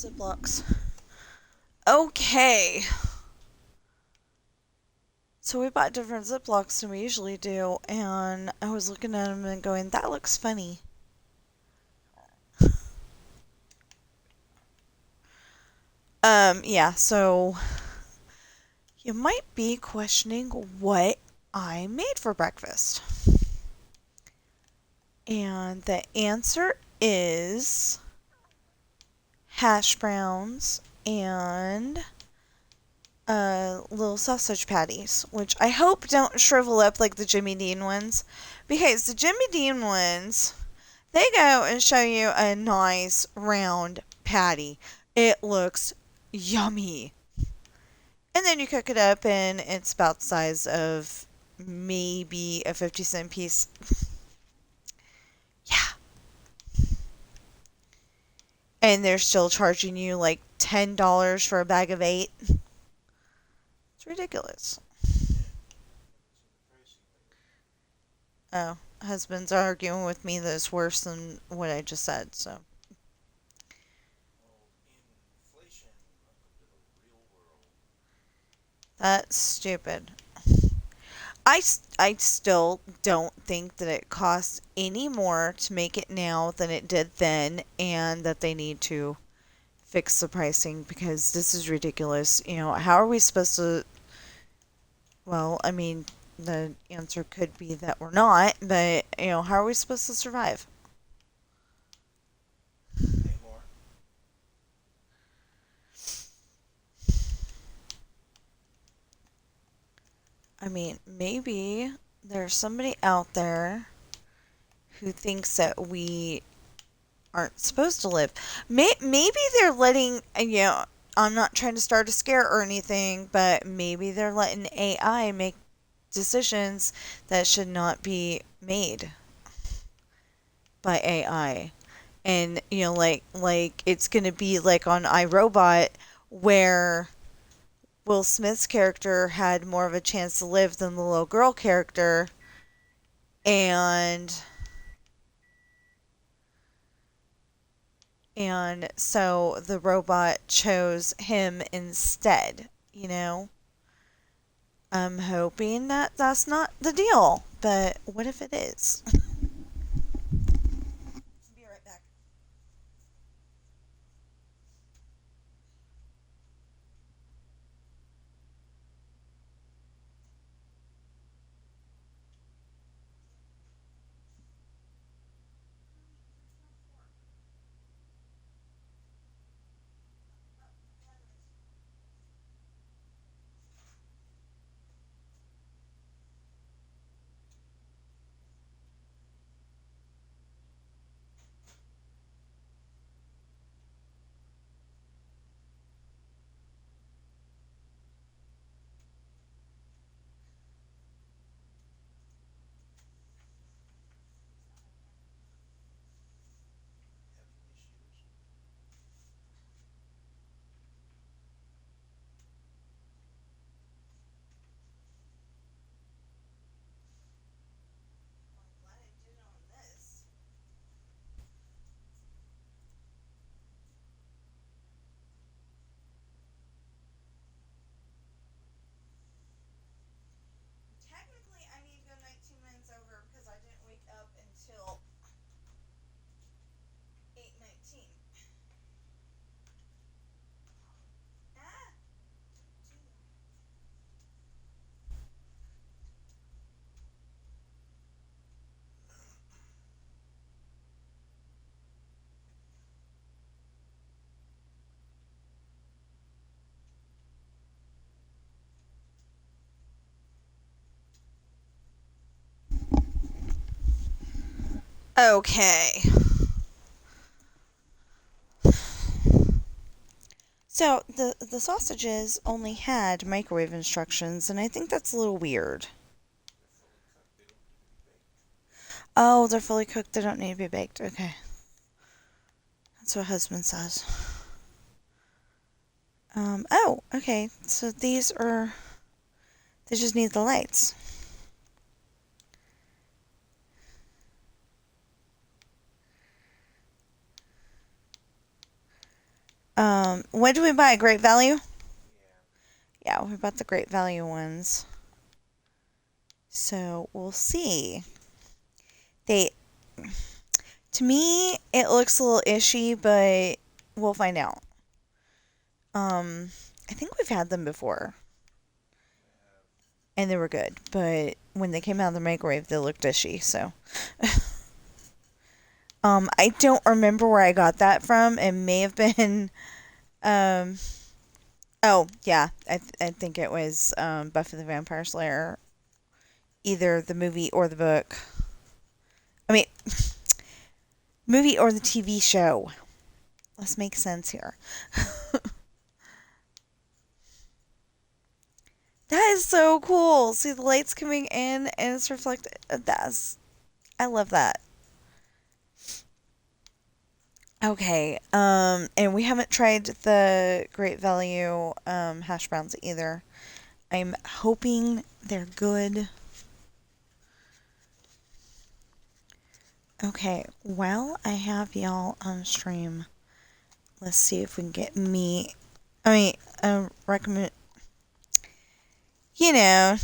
Ziplocs. Okay. So we bought different Ziplocs than we usually do, and I was looking at them and going, that looks funny. Yeah, so you might be questioning what I made for breakfast. And the answer is hash browns and little sausage patties, which I hope don't shrivel up like the Jimmy Dean ones, because the Jimmy Dean ones, they go and show you a nice round patty. It looks yummy. And then you cook it up and it's about the size of maybe a 50-cent piece. Yeah. And they're still charging you like $10 for a bag of 8. It's ridiculous. Oh, husband's arguing with me that it's worse than what I just said, so. That's stupid. I still don't think that it costs any more to make it now than it did then, and that they need to fix the pricing because this is ridiculous. How are we supposed to? Well, I mean, the answer could be that we're not, but, how are we supposed to survive? I mean, maybe there's somebody out there who thinks that we aren't supposed to live. Maybe they're letting, I'm not trying to start a scare or anything, but maybe they're letting AI make decisions that should not be made by AI. And, like it's going to be like on iRobot where Will Smith's character had more of a chance to live than the little girl character, and so the robot chose him instead. I'm hoping that that's not the deal, but what if it is? Be right back. I'm glad I did it on this. Technically, I need to go 19 minutes over because I didn't wake up until 8:19. Ah! Okay. So the sausages only had microwave instructions, and I think that's a little weird. Oh, they're fully cooked. They don't need to be baked. Okay, that's what husband says. Oh, okay. So these are. They just need the lights. What did we buy? Great Value? Yeah, we bought the Great Value ones. So we'll see. They, to me, it looks a little ishy, but we'll find out. I think we've had them before, and they were good, but when they came out of the microwave, they looked ishy. So, I don't remember where I got that from. It may have been, um, oh yeah, I think it was Buffy the Vampire Slayer, either the movie or the book. I mean, movie or the TV show. Let's make sense here. That is so cool. See the lights coming in and it's reflected. I love that. Okay. And we haven't tried the Great Value hash browns either. I'm hoping they're good. Okay, while I have y'all on stream, let's see if we can get me. Recommend. You know,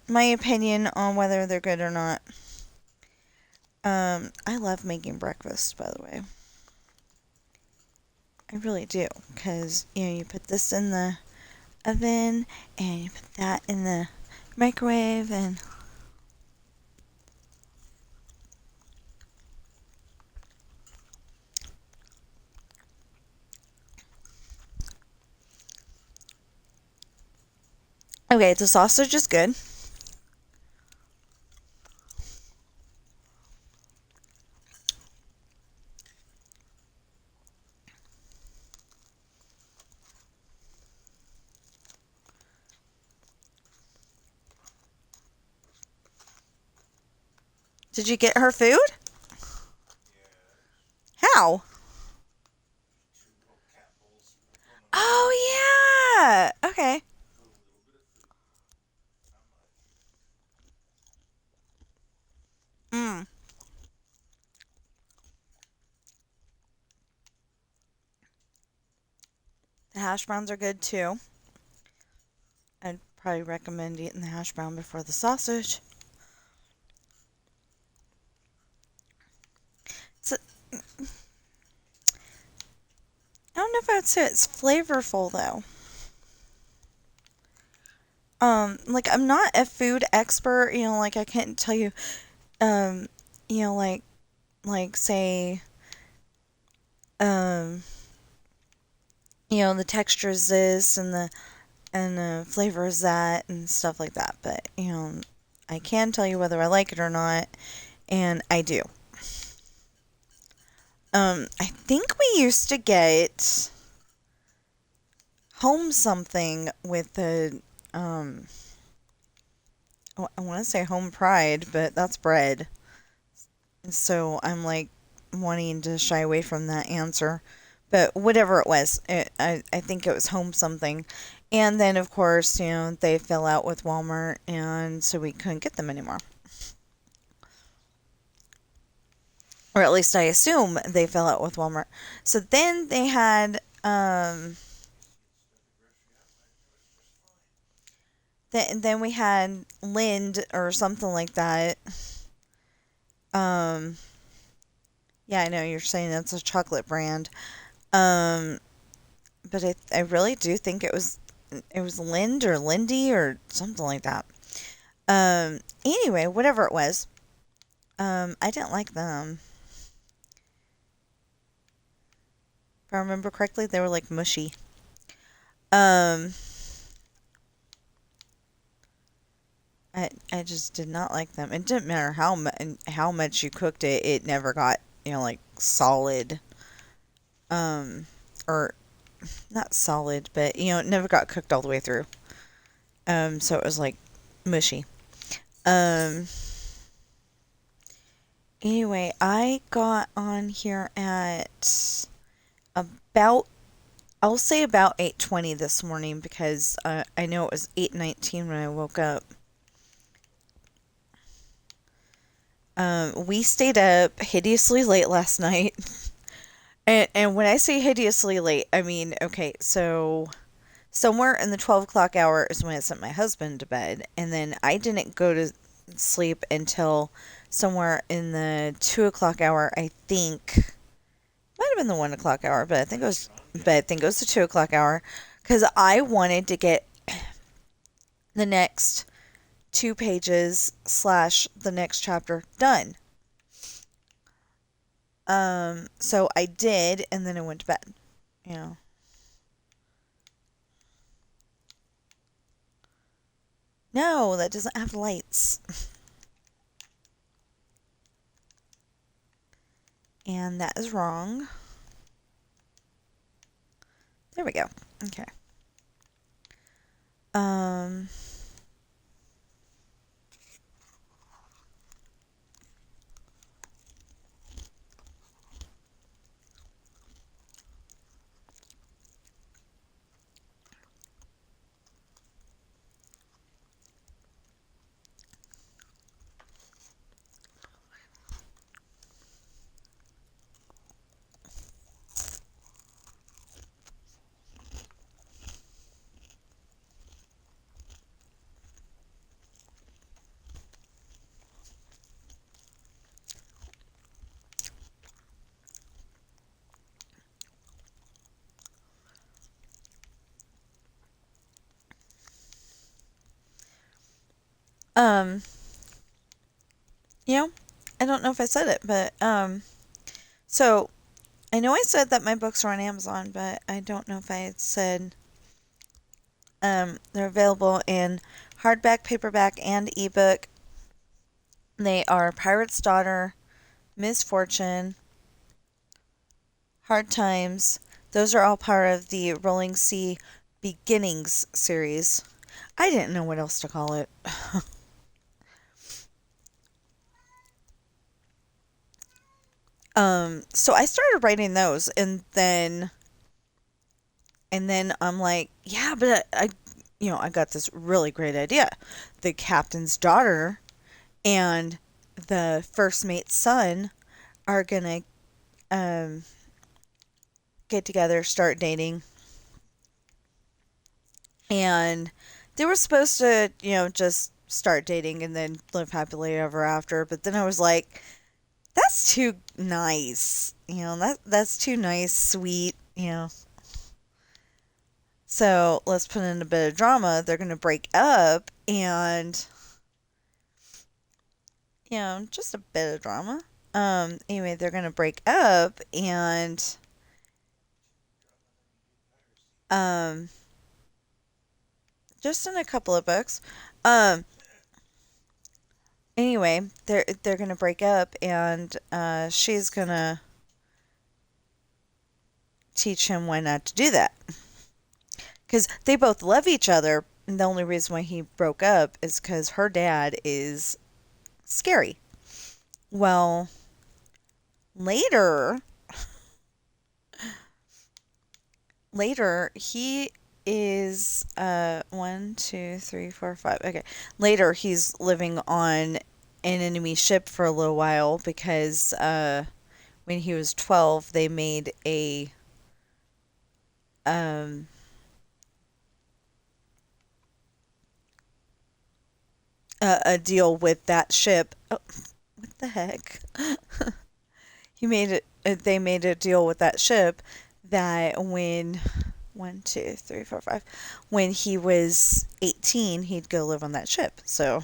my opinion on whether they're good or not. I love making breakfast, by the way. I really do, because, you put this in the oven, and you put that in the microwave, and... Okay, the sausage is good. Did you get her food? How? Oh, yeah! Okay. Mm. The hash browns are good, too. I'd probably recommend eating the hash brown before the sausage. It's a, I don't know if I'd say it's flavorful, though. Like, I'm not a food expert, like, I can't tell you, um, you know, say, um, the texture is this and the flavor is that and stuff like that. But, I can tell you whether I like it or not, and I do. I think we used to get home something with the, I want to say home pride, but that's bread. So I'm like wanting to shy away from that answer. But whatever it was, I think it was home something. And then, of course, they fell out with Walmart, and so we couldn't get them anymore. Or at least I assume they fell out with Walmart. So then they had, then we had Lind or something like that. Um, yeah, I know you're saying that's a chocolate brand. Um, but I really do think it was Lind or Lindy or something like that. Anyway, whatever it was, I didn't like them. If I remember correctly, they were like mushy. Um, I just did not like them. It didn't matter how much you cooked it, it never got like solid. Or not solid, but it never got cooked all the way through. So it was like mushy. Um, anyway, I got on here at about, I'll say about 8:20 this morning because I know it was 8:19 when I woke up. We stayed up hideously late last night. And when I say hideously late, I mean, okay, so somewhere in the 12 o'clock hour is when I sent my husband to bed. And then I didn't go to sleep until somewhere in the 2 o'clock hour, I think. Might have been the 1 o'clock hour, but I think it was the 2 o'clock hour. Because I wanted to get the next 2 pages slash the next chapter done. So I did, and then I went to bed. You know. No, that doesn't have lights. And that is wrong. There we go. Okay. Um, um, you know, I don't know if I said it, but so I know I said that my books are on Amazon, but I don't know if I said they're available in hardback, paperback, and ebook. They are Pirate's Daughter, Misfortune, Hard Times. Those are all part of the Rolling Sea Beginnings series. I didn't know what else to call it. So I started writing those, and then I'm like, yeah, but I got this really great idea. The captain's daughter and the first mate's son are gonna um, get together, start dating, and they were supposed to, just start dating and then live happily ever after. But then I was like, that's too nice, that's too nice, sweet, So let's put in a bit of drama. They're gonna break up, and just a bit of drama. Anyway, they're gonna break up, and um, just in a couple of books. Um, anyway, they're gonna break up, and she's gonna teach him why not to do that, because they both love each other. And the only reason why he broke up is because her dad is scary. Well, later, he is 1, 2, 3, 4, 5. Okay. Later he's living on an enemy ship for a little while because when he was 12 they made um a deal with that ship. Oh, what the heck? They made a deal with that ship that when 1, 2, 3, 4, 5, when he was 18, he'd go live on that ship. So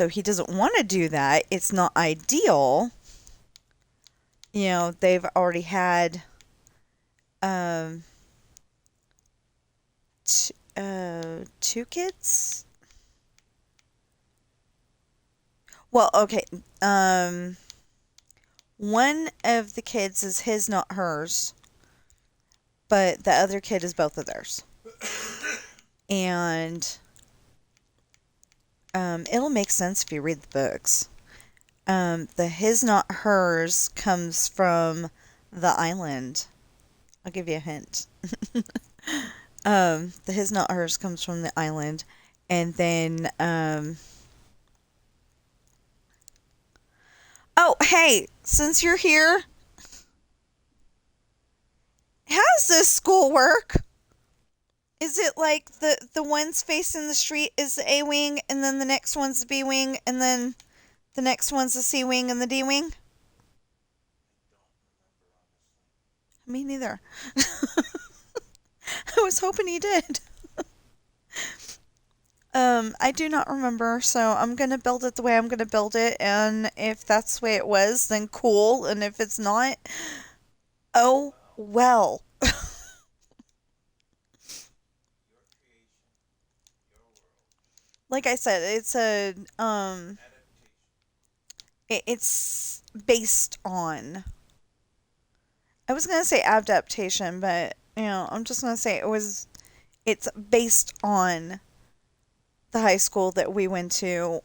he doesn't want to do that. It's not ideal. They've already had um 2 kids. Well, okay. One of the kids is his, not hers, but the other kid is both of theirs. And it'll make sense if you read the books. The his, not hers comes from the island. I'll give you a hint. The his, not hers comes from the island. And then, oh, hey, since you're here, this school work? Is it like the ones facing the street is the A wing, and then the next one's the B wing, and then the next one's the C wing and the D wing? Me neither. I was hoping he did. I do not remember, so I'm gonna build it the way I'm gonna build it, and if that's the way it was, then cool, and if it's not, oh well. Like I said, it's based on. I was gonna say adaptation, but I'm just gonna say it's based on the high school that we went to,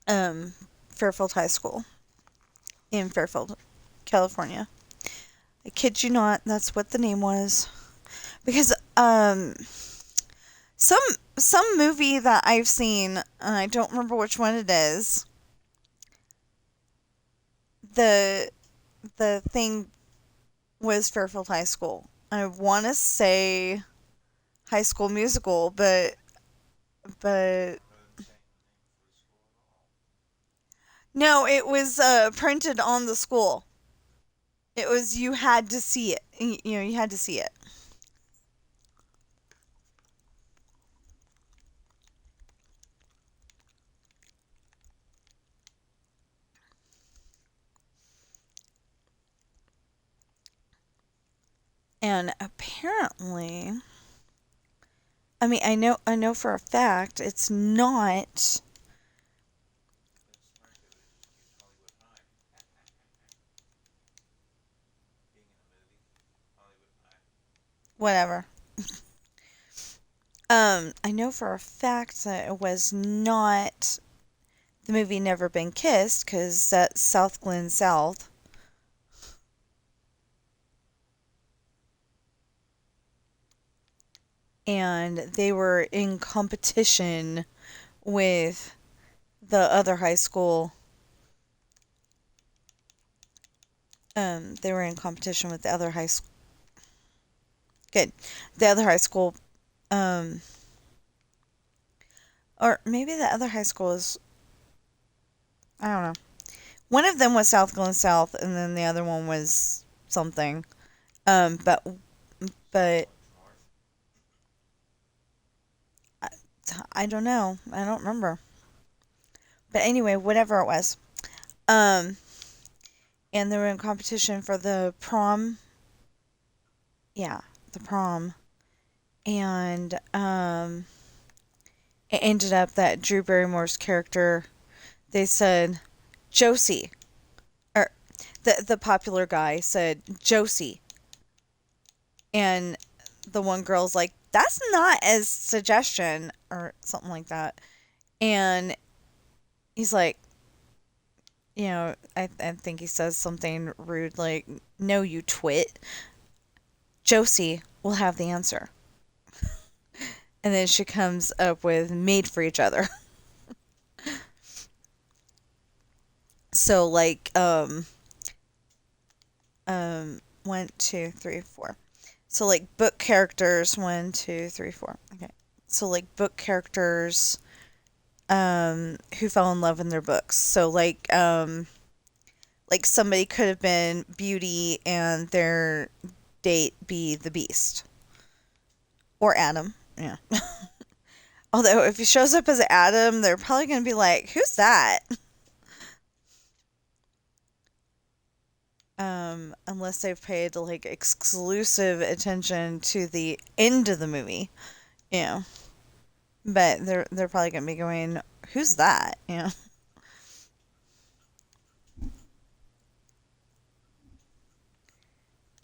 um, Fairfield High School in Fairfield, California. I kid you not, that's what the name was. Because some some movie that I've seen, and I don't remember which one it is. The the thing was Fairfield High School. I want to say High School Musical, but no, it was printed on the school. It was you had to see it. You had to see it. And apparently, I mean, I know for a fact it's not whatever. I know for a fact that it was not the movie Never Been Kissed, because that's South Glen South. And they were in competition with the other high school. They were in competition with the other high school. Good. The other high school. Um, or maybe the other high school is. I don't know. One of them was South Glen South, and then the other one was something. But I, I don't know. I don't remember. But anyway, whatever it was. Um, and they were in competition for the prom. Yeah, the prom. And it ended up that Drew Barrymore's character, they said Josie, or the popular guy said Josie, and the one girl's like, that's not a suggestion or something like that, and he's like, I think he says something rude like, no, you twit. Josie will have the answer. And then she comes up with made for each other. So like 1, 2, 3, 4. So like book characters 1, 2, 3, 4. Okay. So like book characters who fell in love in their books. So like somebody could have been Beauty and their date be the Beast. Or Adam. Yeah. Although if he shows up as Adam, they're probably gonna be like, who's that? Unless they've paid like exclusive attention to the end of the movie, you know. But they're probably gonna be going, "Who's that?" You know.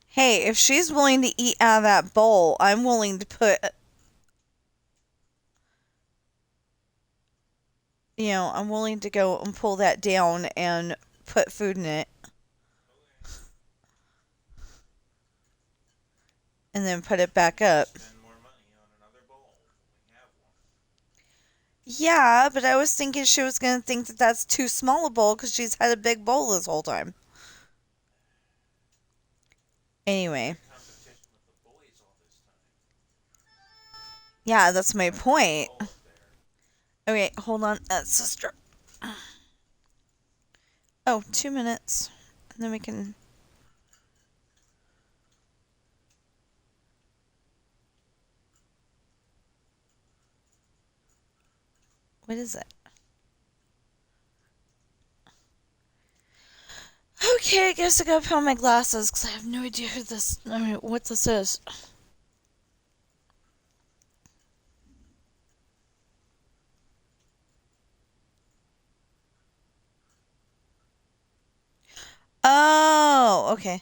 Hey, if she's willing to eat out of that bowl, I'm willing to put, I'm willing to go and pull that down and put food in it, and then put it back up. Yeah, but I was thinking she was gonna think that that's too small a bowl because she's had a big bowl this whole time. Anyway, yeah, that's my point. Okay, hold on, sister. Oh, 2 minutes. And then we can. What is it? Okay, I guess I gotta put on my glasses because I have no idea what this is. Oh, okay.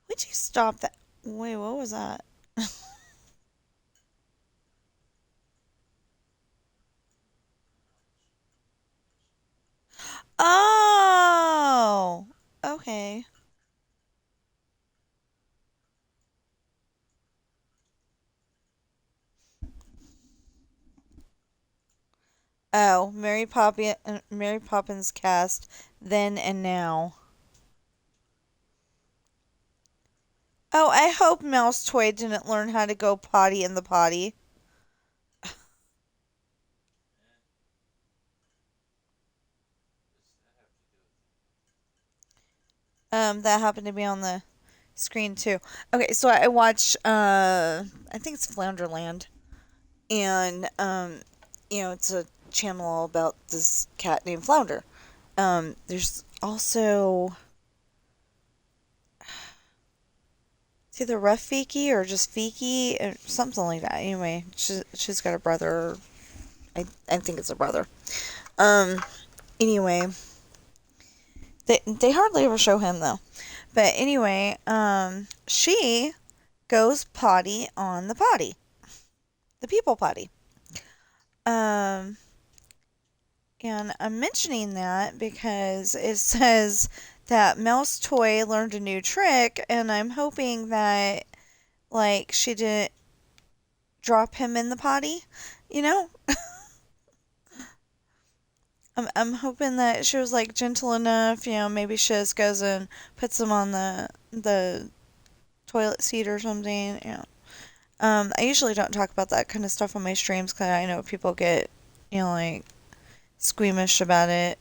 Would you stop that? Wait, what was that? Oh, okay. Oh, Mary Poppins cast then and now. Oh, I hope Mouse Toy didn't learn how to go potty in the potty. That happened to be on the screen too. Okay, so I watch I think it's Flounderland, and it's a channel all about this cat named Flounder. There's also it's either Rafiki or just Fiki or something like that. Anyway, she's got a brother. I think it's a brother. Um. Anyway, they hardly ever show him though. But anyway, she goes potty on the potty, the people potty. Um. And I'm mentioning that because it says that Mouse Toy learned a new trick, and I'm hoping that, like, she didn't drop him in the potty, you know? I'm hoping that she was, like, gentle enough, maybe she just goes and puts him on the toilet seat or something. I usually don't talk about that kind of stuff on my streams because I know people get, like, squeamish about it.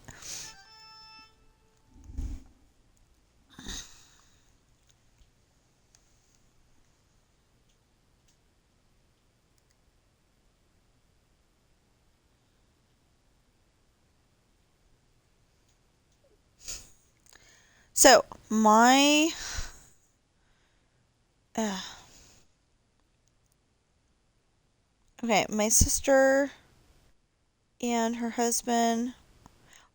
So, uh, my sister and her husband.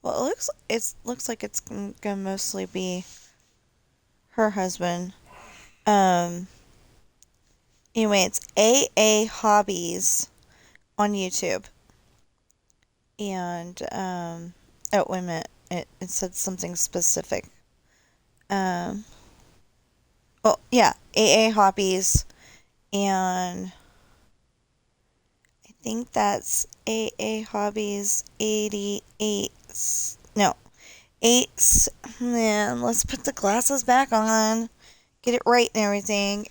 Well, it looks like it's gonna mostly be her husband. Um. Anyway, it's AA Hobbies on YouTube, and oh, wait a minute, it said something specific. Um. Well, yeah, AA Hobbies, and I think that's AA Hobbies 88. No, 8. Man, let's put the glasses back on. Get it right and everything.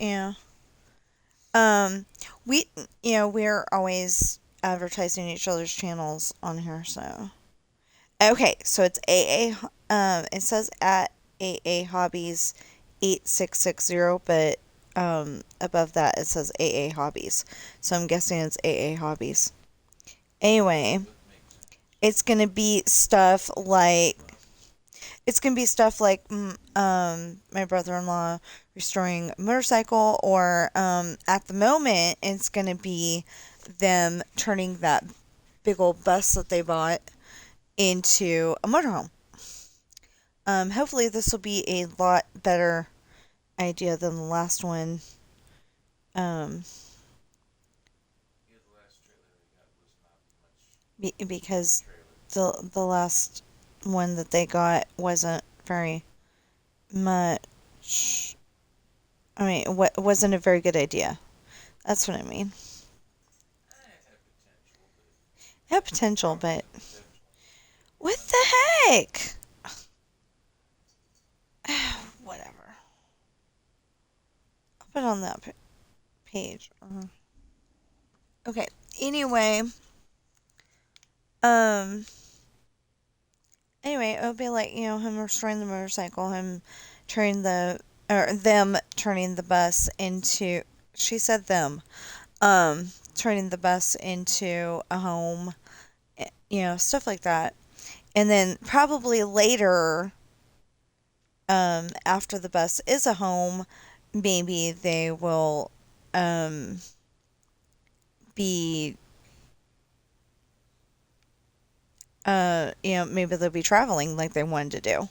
Um, we, we're always advertising each other's channels on here, so. Okay, so it's it says at AA Hobbies 8660, but, above that it says AA Hobbies. So I'm guessing it's AA Hobbies. Anyway, it's gonna be stuff like my brother-in-law restoring a motorcycle, or at the moment it's gonna be them turning that big old bus that they bought into a motorhome. Hopefully this will be a lot better idea than the last one. Um, because the last one that they got wasn't very much. I mean, what wasn't a very good idea. That's what I mean. It had potential, but what the heck? Put on that page. Okay. Anyway, um, anyway, it would be like, him restoring the motorcycle, him turning or them turning the bus into, she said them, turning the bus into a home, stuff like that. And then probably later, after the bus is a home, maybe they will, um, be, maybe they'll be traveling like they wanted to do.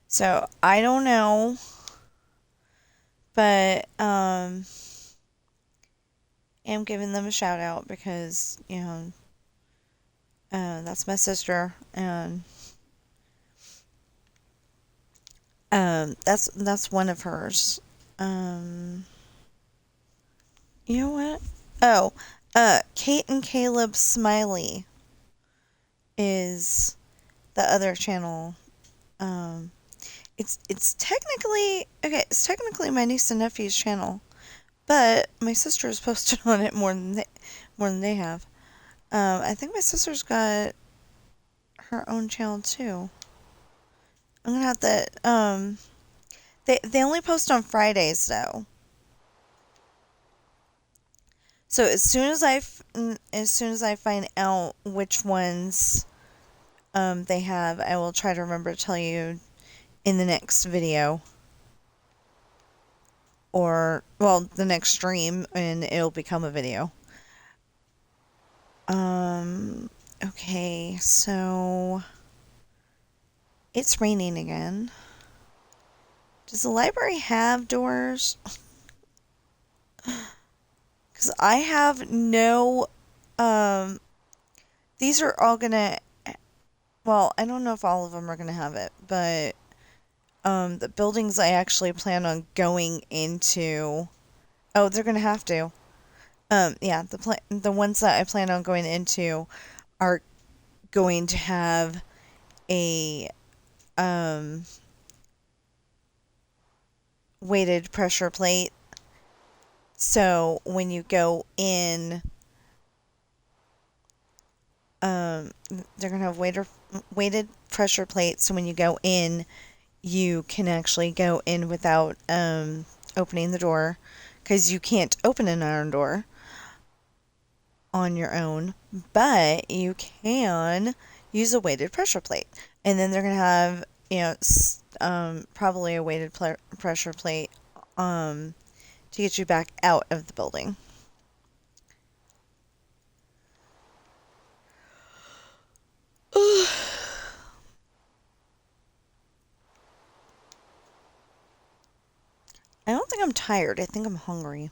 So I don't know, but am giving them a shout out because that's my sister, and that's one of hers. Um, you know what? Oh, Kate and Caleb Smiley is the other channel. Um, it's technically okay. It's technically my niece and nephew's channel, but my sister's posted on it more than they have. I think my sister's got her own channel too. I'm gonna have to. They only post on Fridays though. So as soon as I find out which ones they have, I will try to remember to tell you in the next video, or well, the next stream, and it'll become a video. Okay, so it's raining again. Does the library have doors? Because I have no, these are all gonna, well, I don't know if all of them are gonna have it, but, the buildings I actually plan on going into, oh, they're gonna have to. Yeah, the ones that I plan on going into are going to have a, weighted pressure plate. So when you go in, they're gonna have weighted pressure plates. So when you go in, you can actually go in without opening the door, because you can't open an iron door on your own, but you can use a weighted pressure plate. And then they're gonna have probably a weighted pressure plate to get you back out of the building. I don't think I'm tired. I think I'm hungry.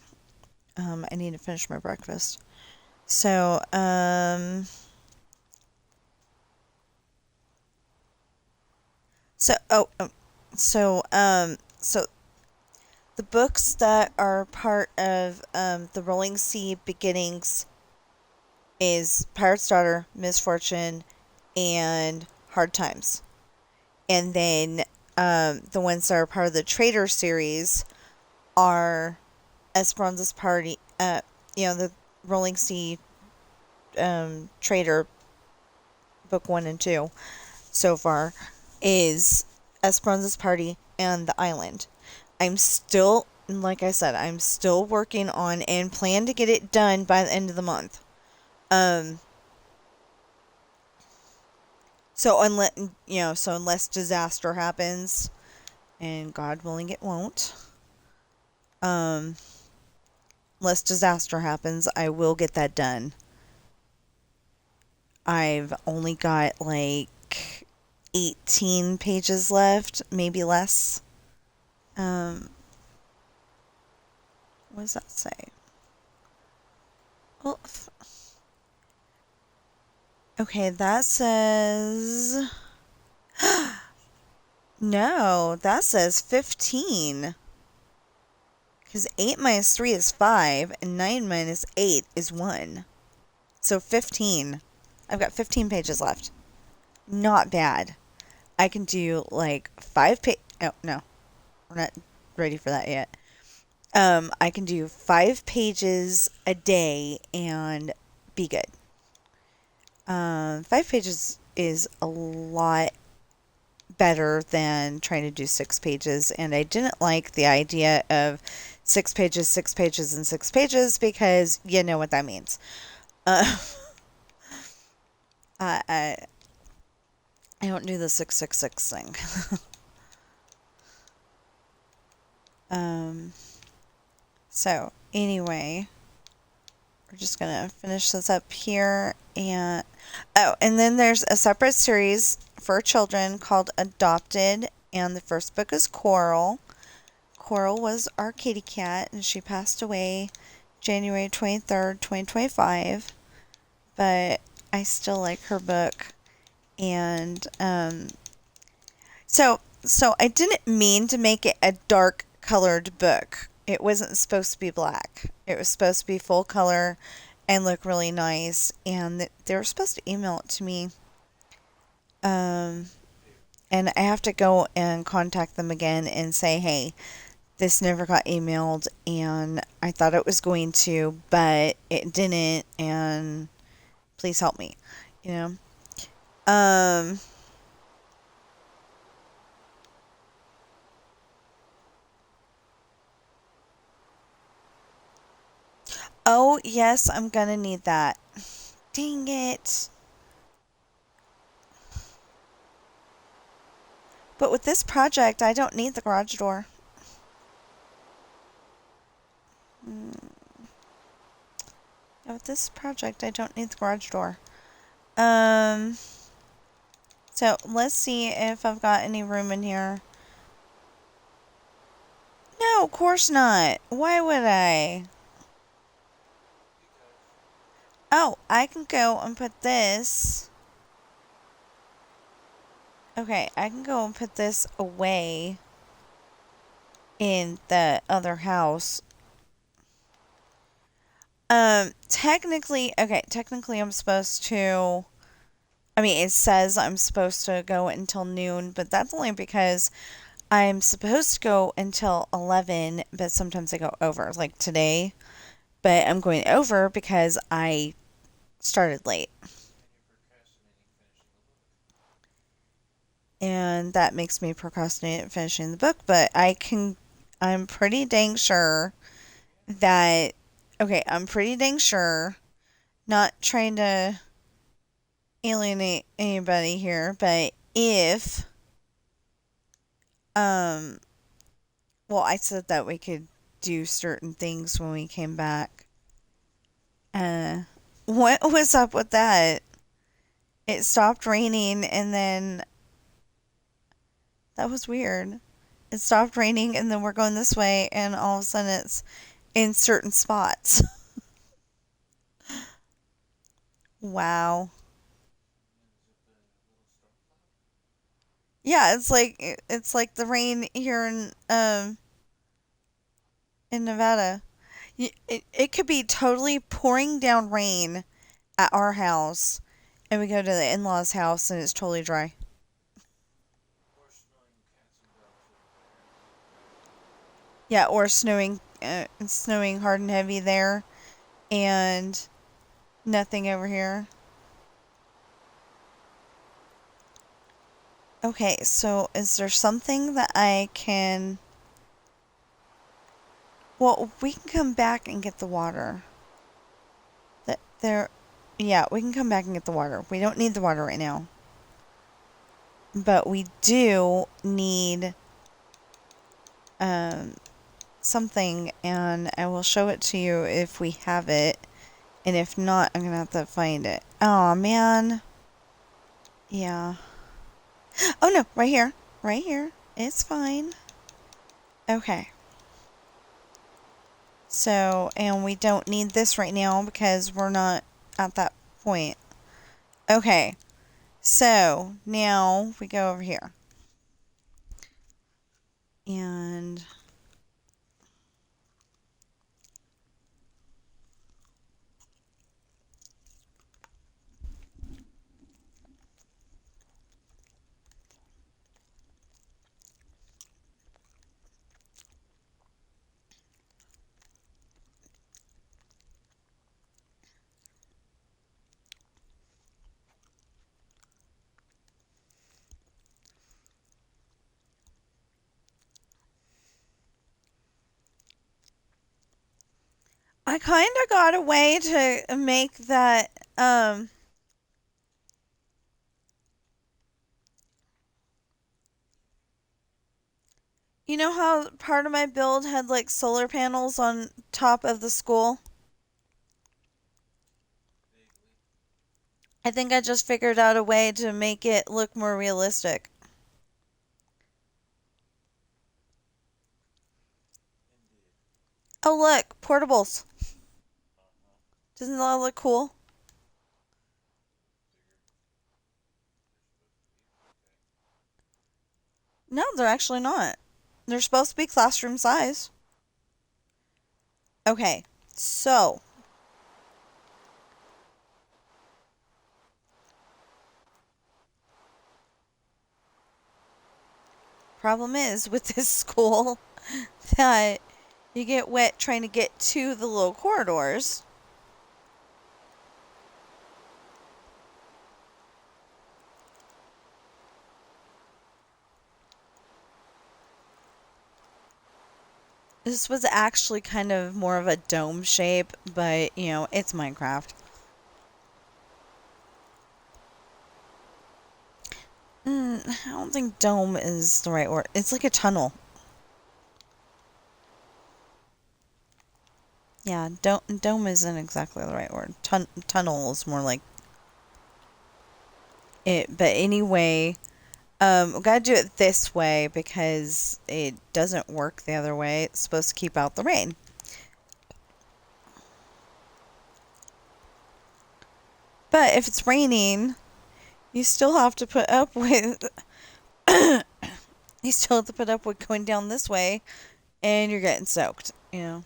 I need to finish my breakfast. So, so, oh, so the books that are part of, the Rolling Sea Beginnings is Pirate's Daughter, Misfortune, and Hard Times. And then, the ones that are part of the Traitor series are Esperanza's Party, the Rolling Sea, Traitor book 1 and 2 so far is Esperanza's Party and the Island. I'm still, like I said, I'm still working on and plan to get it done by the end of the month. So unless disaster happens, and God willing it won't, unless disaster happens, I will get that done. I've only got like 18 pages left, maybe less. What does that say? Well, okay, that says... No, that says 15. Because 8 minus 3 is 5, and 9 minus 8 is 1. So 15. I've got 15 pages left. Not bad. I can do like 5 pages. Oh, no. We're not ready for that yet. I can do 5 pages a day and be good. 5 pages is a lot better than trying to do 6 pages, and I didn't like the idea of 6 pages, 6 pages, and 6 pages because you know what that means. Uh, I, I I don't do the 666 thing. um. So anyway, we're just gonna finish this up here, and oh, and then there's a separate series for children called Adopted, and the first book is Coral. Coral was our kitty cat, and she passed away January 23rd, 2025. But I still like her book. And so I didn't mean to make it a dark colored book. It wasn't supposed to be black. It was supposed to be full color and look really nice. And they were supposed to email it to me. Um, and I have to go and contact them again and say, hey, this never got emailed, and I thought it was going to, but it didn't, and please help me, you know. Oh, yes, I'm gonna need that. Dang it. But with this project, I don't need the garage door. Yeah, with this project, I don't need the garage door. Um, so let's see if I've got any room in here. No, of course not. Why would I? Oh, I can go and put this. Okay, I can go and put this away in the other house. Technically I'm supposed to, I mean, it says I'm supposed to go until noon, but that's only because I'm supposed to go until 11, but sometimes I go over, like today. But I'm going over because I started late. And that makes me procrastinate finishing the book, but I'm pretty dang sure that, okay, I'm pretty dang sure, not trying to alienate anybody here, but if, um, well, I said that we could do certain things when we came back. Uh, what was up with that? It stopped raining and then that was weird. It stopped raining and then we're going this way and all of a sudden it's in certain spots. Wow. Yeah, it's like the rain here in Nevada. It could be totally pouring down rain at our house, and we go to the in-laws' house and it's totally dry. Yeah, or it's snowing hard and heavy there, and nothing over here. Okay, so is there something that I can? Well, we can come back and get the water. That there, yeah, we can come back and get the water. We don't need the water right now, but we do need um something, and I will show it to you if we have it. And if not, I'm gonna have to find it. Oh man. Yeah. Oh no, right here. Right here. It's fine. Okay. So, and we don't need this right now because we're not at that point. Okay. So, now we go over here. And I kind of got a way to make that. You know how part of my build had like solar panels on top of the school? I think I just figured out a way to make it look more realistic. Oh, look, portables. Doesn't that look cool? No, they're actually not. They're supposed to be classroom size. Okay, so problem is with this school that you get wet trying to get to the little corridors. This was actually kind of more of a dome shape, but you know, it's Minecraft. I don't think dome is the right word. It's like a tunnel. Yeah, dome isn't exactly the right word. Tunnel is more like it. But anyway, we gotta do it this way because it doesn't work the other way. It's supposed to keep out the rain. But if it's raining, you still have to put up with you still have to put up with going down this way, and you're getting soaked. You know.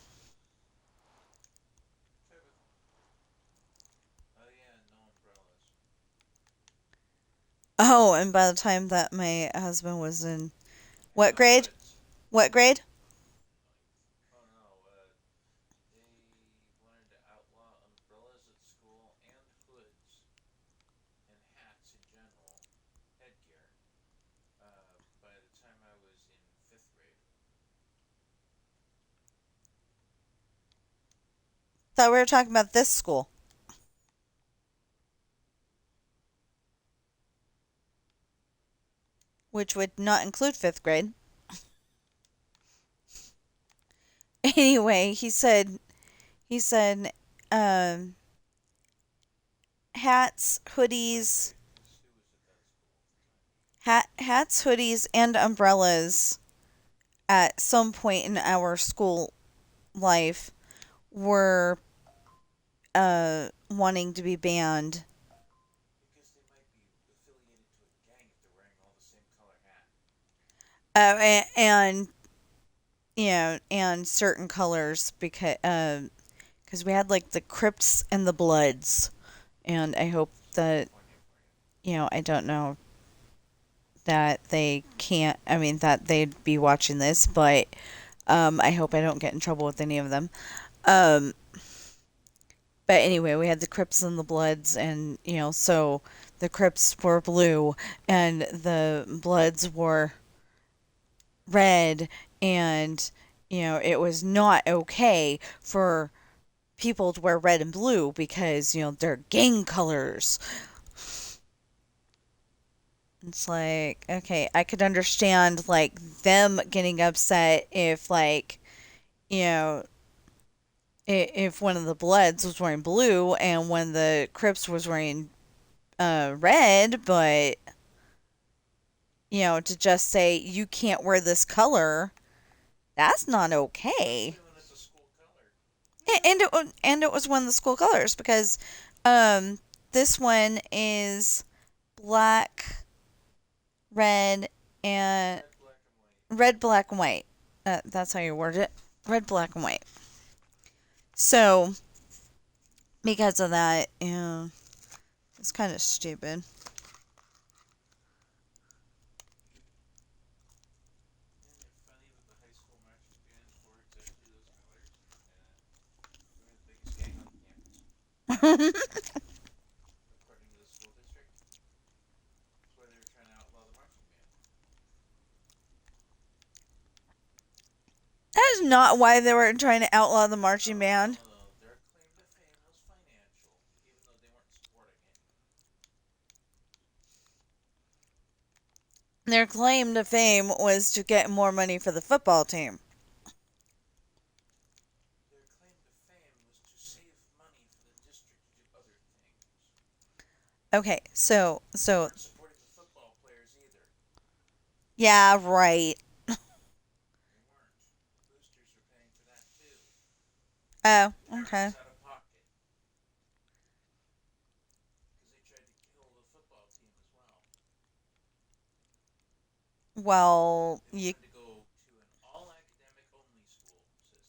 Oh, and by the time that my husband was in what grade? What grade? Thought we were talking about this school, which would not include fifth grade. Anyway, he said, um, hats, hoodies, hats, hoodies, and umbrellas at some point in our school life were wanting to be banned. And you know, and certain colors because we had like the Crips and the Bloods, and I hope that I don't know that they can't. I mean that they'd be watching this, but I hope I don't get in trouble with any of them. Um, but anyway, we had the Crips and the Bloods, and so the Crips were blue, and the Bloods were red, and it was not okay for people to wear red and blue because they're gang colors. It's like, okay, I could understand like them getting upset if like you know if one of the Bloods was wearing blue and one of the Crips was wearing red, but to just say you can't wear this color, that's not okay. And it was one of the school colors because um this one is black, red, and red, black, and white. That's how you word it. Red, black, and white. So because of that, it's kind of stupid. That is not why they were trying to outlaw the marching band. Their claim to fame was to get more money for the football team. Their claim to fame was to save money for the district to do other things. Okay, They weren't supporting the football players either. yeah, right. They weren't. Boosters are paying for that too. Oh, okay. Parents out of pocket. Because they tried to kill the football team as well. Well, They you wanted to go to an all academic only school system.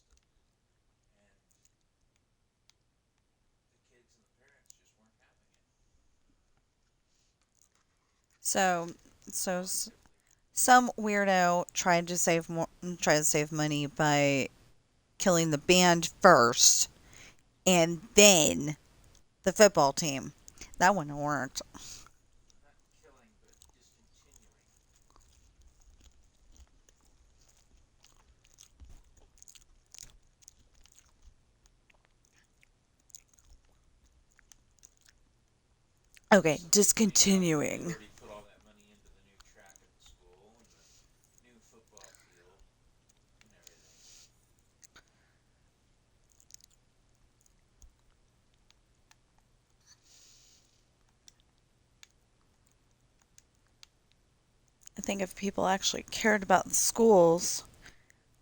And the kids and the parents just weren't having it. so so s- Positively. some weirdo tried to save money by killing the band first and then the football team. That wouldn't have worked. Not killing, but discontinuing. Okay, Somebody pointed out that they'd discontinuing. already put all that money into the new track at the school and the new football field and everything. I think if people actually cared about the schools,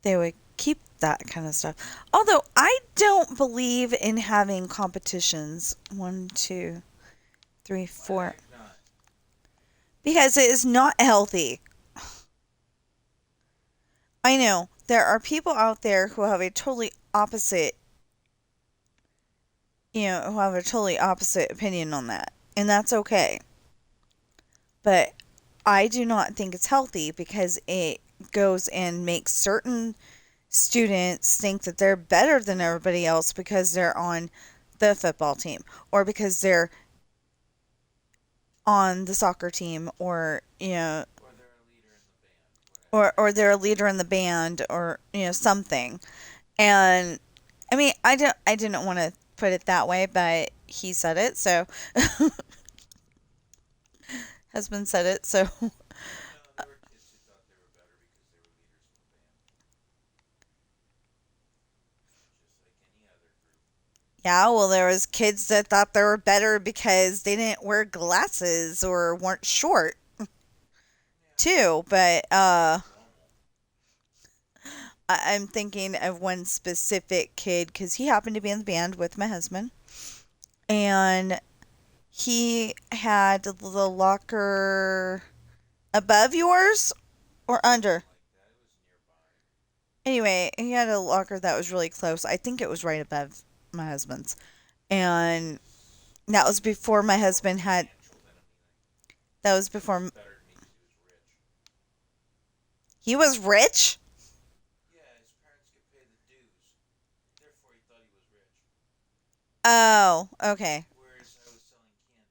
they would keep that kind of stuff. Although I don't believe in having competitions. One, two, three, Why the four. heck not? Because it is not healthy. I know there are people out there who have a totally opposite, who have a totally opposite opinion on that. And that's okay. But I do not think it's healthy because it goes and makes certain students think that they're better than everybody else because they're on the football team or because they're on the soccer team or Or they're a leader in the band, whatever. or they're a leader in the band or something. And I mean, I didn't want to put it that way, but he said it, so husband said it, so No, there were kids who thought they were better because they were leaders in the band. Just like any other group. yeah, well there was kids that thought they were better because they didn't wear glasses or weren't short Yeah, too, but that's normal. I'm thinking of one specific kid because he happened to be in the band with my husband, and he had the locker above yours or under. Something like that. It was nearby. Anyway, he had a locker that was really close. I think it was right above my husband's, and that was before my More husband had. financial than anything. That was He was before better than me because he was rich. he was rich. Yeah, his parents could pay the dues. Therefore, he thought he was rich. Oh, okay. Whereas I was selling candy.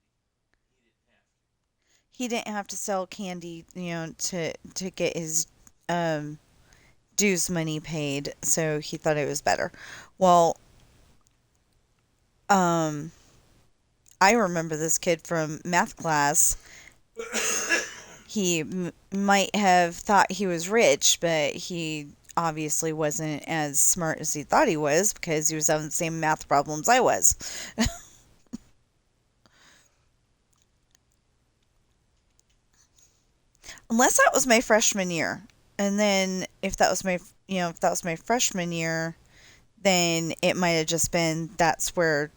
He didn't have to. He didn't have to sell candy, to get his um dues money paid, so he thought it was better. Well, um, I remember this kid from math class. He might have thought he was rich, but he obviously wasn't as smart as he thought he was because he was having the same math problems I was. Unless that was my freshman year. And then if that was my freshman year, then it might have just been that's where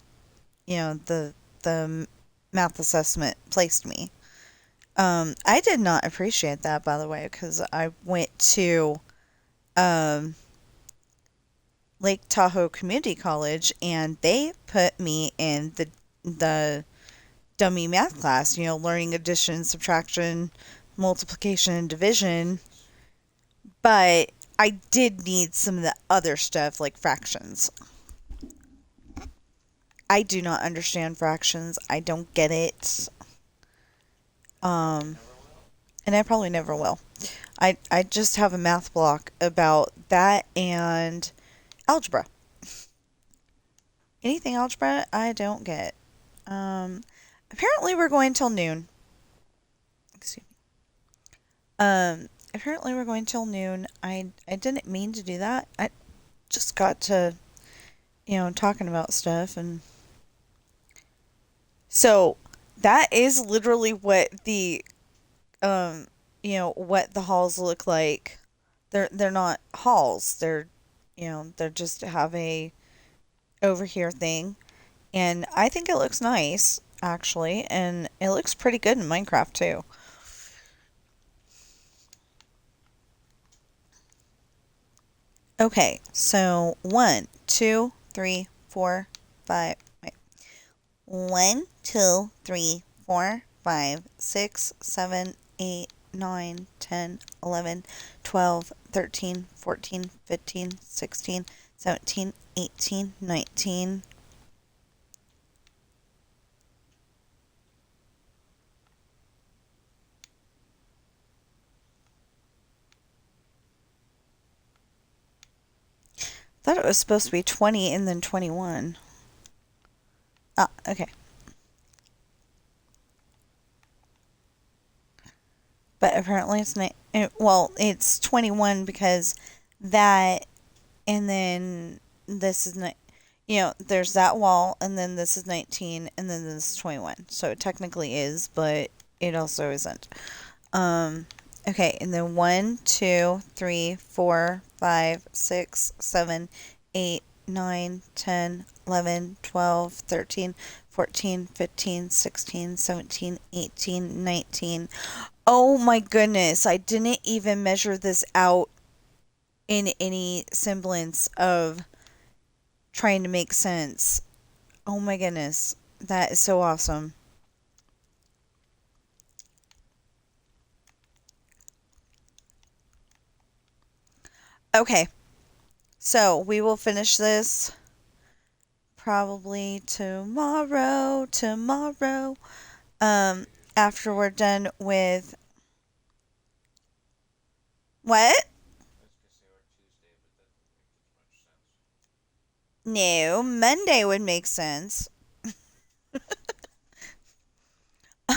the math assessment placed me. I did not appreciate that, by the way, because I went to um, Lake Tahoe Community College, and they put me in the dummy math class. Learning addition, subtraction, multiplication, and division. Fractions. But I did need some of the other stuff like fractions. I do not understand fractions. I don't get it. And probably Um, never will. and I probably never will. I just have a math block about that and algebra. Anything algebra, I don't get. Um, apparently we're going till noon. Excuse me. Apparently we're going till noon. I didn't mean to do that. I just got to, talking about stuff, and so that is literally what the what the halls look like. They're not halls. They're just have a over here thing, and I think it looks nice actually, and it looks pretty good in Minecraft too. Okay, so one, two, three, four, five. Wait. 1, 2, 3, 4, 5, 6, 7, 8, 9, 10, 11, 12, 13, 14, 15, 16, 17, 18, 19. Thought it was supposed to be 20 and then 21. Ah, okay. But apparently well, it's 21 because that and then this is there's that wall, and then this is 19, and then this is 21. So it technically is, but it also isn't. Um, okay, and then 1, 2, 3, 4, 5, 6, 7, 8, 9, 10, 11, 12, 13, 14, 15, 16, 17, 18, 19. Oh my goodness, I didn't even measure this out in any semblance of trying to make sense. Oh my goodness. That is so awesome. Okay. So we will finish this probably tomorrow. Um, After we're done with what? I was gonna say or Tuesday, but that doesn't make as much sense. No, Monday would make sense.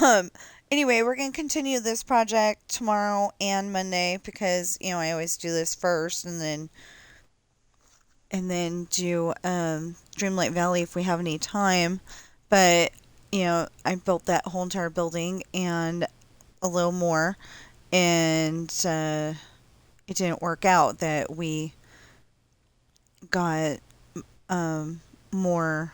Um, anyway, we're going to continue this project tomorrow and Monday because, I always do this first and then do Dreamlight Valley if we have any time. But I built that whole entire building and a little more, and it didn't work out that we got more.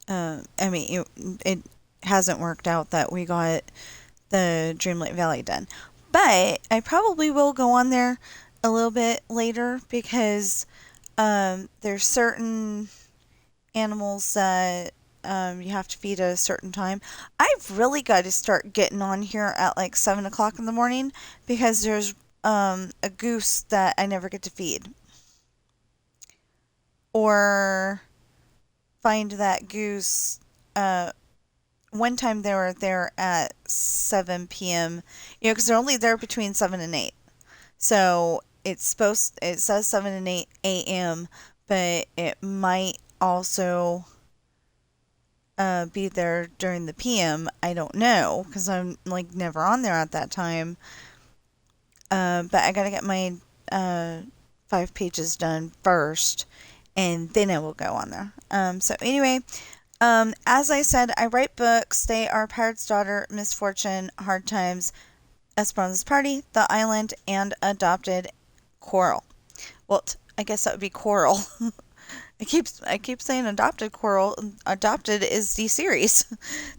I mean, it hasn't worked out that we got the Dreamlight Valley done. But I probably will go on there a little bit later because there's certain animals that you have to feed at a certain time. I've really got to start getting on here at like 7 o'clock in the morning because there's a goose that I never get to feed. Or find that goose. One time they were there at 7 p.m. Because they're only there between 7 and 8. So it says 7 and 8 a.m., but it might also be there during the PM. I don't know because I'm like never on there at that time. But I gotta get my 5 pages done first, and then I will go on there. So anyway, as I said, I write books. They are Pirate's Daughter, Misfortune, Hard Times, Esperanza's Party, The Island, and Adopted Coral. Well, I guess that would be Coral. I keep saying adopted coral. Adopted is the series.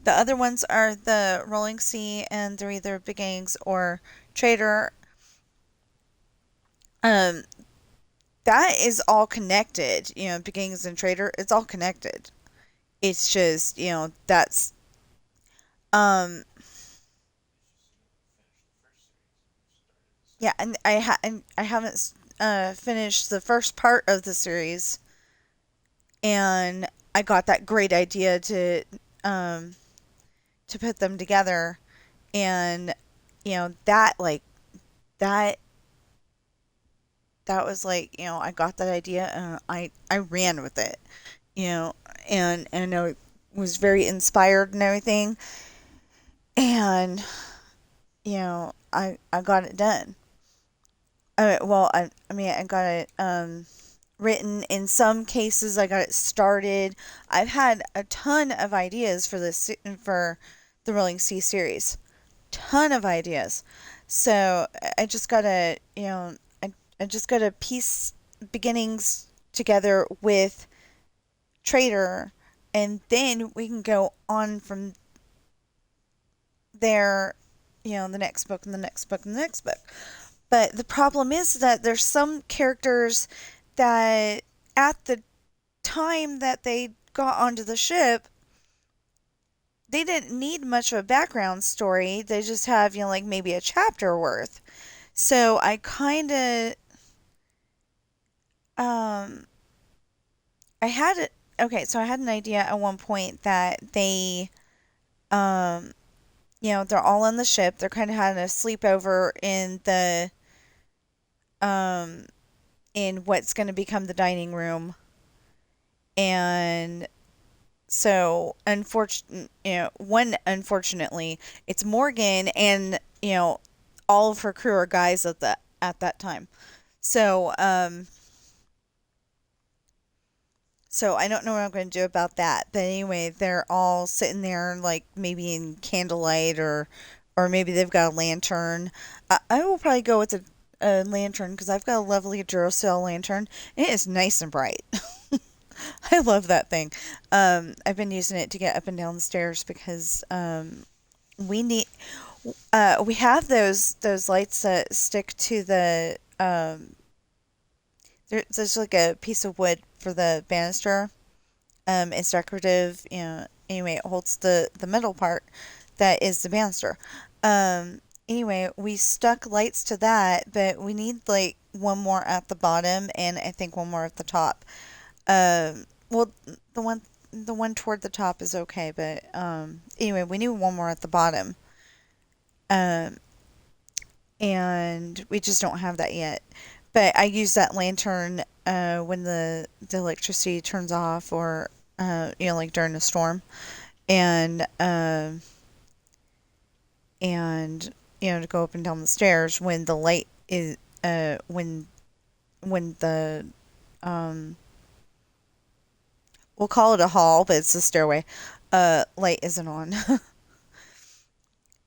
The other ones are the Rolling Sea, and they're either Beginnings or Traitor. Um, that is all connected. Beginnings and Traitor. It's all connected. It's just that's um It's just you haven't finished the first series. You started the second. yeah, and I haven't finished the first part of the series, and I got that great idea um to put them together, and that like that that was like I got that idea and I ran with it, you know and I know it was very inspired and everything, And, I got it done. I got it written. In some cases, I got it started. I've had a ton of ideas for for the Rolling Sea series. Ton of ideas. So I just gotta, I just gotta piece beginnings together with Traitor, and then we can go on from there, the next book and the next book and the next book. But the problem is that there's some characters that at the time that they got onto the ship, they didn't need much of a background story. They just have, like maybe a chapter worth. So um, I had it. Okay, so I had an idea at one point that um, they're all on the ship. They're kind of having a sleepover um, in what's going to become the dining room. And so, unfortunately, it's Morgan, and all of her crew are guys at that time. So, so I don't know what I'm going to do about that. But anyway, they're all sitting there, like maybe in candlelight, or maybe they've got a lantern. I will probably go with a lantern because I've got a lovely Duracell lantern. And it is nice and bright. I love that thing. I've been using it to get up and down the stairs because we need we have those lights that stick to the there's like a piece of wood for the banister. It's decorative. Anyway, it holds the metal part that is the banister. Anyway, we stuck lights to that, but we need like one more at the bottom and I think one more at the top. Well, the one toward the top is okay, but anyway, we need one more at the bottom. Um, and we just don't have that yet. But I use that lantern when the electricity turns off, or like during a storm, and and to go up and down the stairs when the light is when the um we'll call it a hall, but it's a stairway. Light isn't on.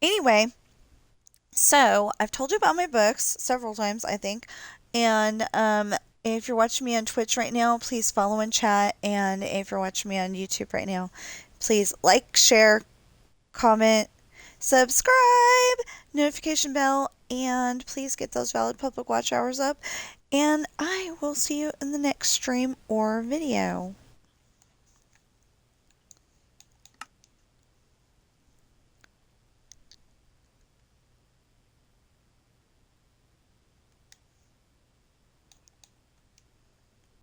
Anyway, so I've told you about my books several times, I think, and if you're watching me on Twitch right now, please follow and chat. And if you're watching me on YouTube right now, please like, share, comment, subscribe, notification bell, and please get those valid public watch hours up. And I will see you in the next stream or video.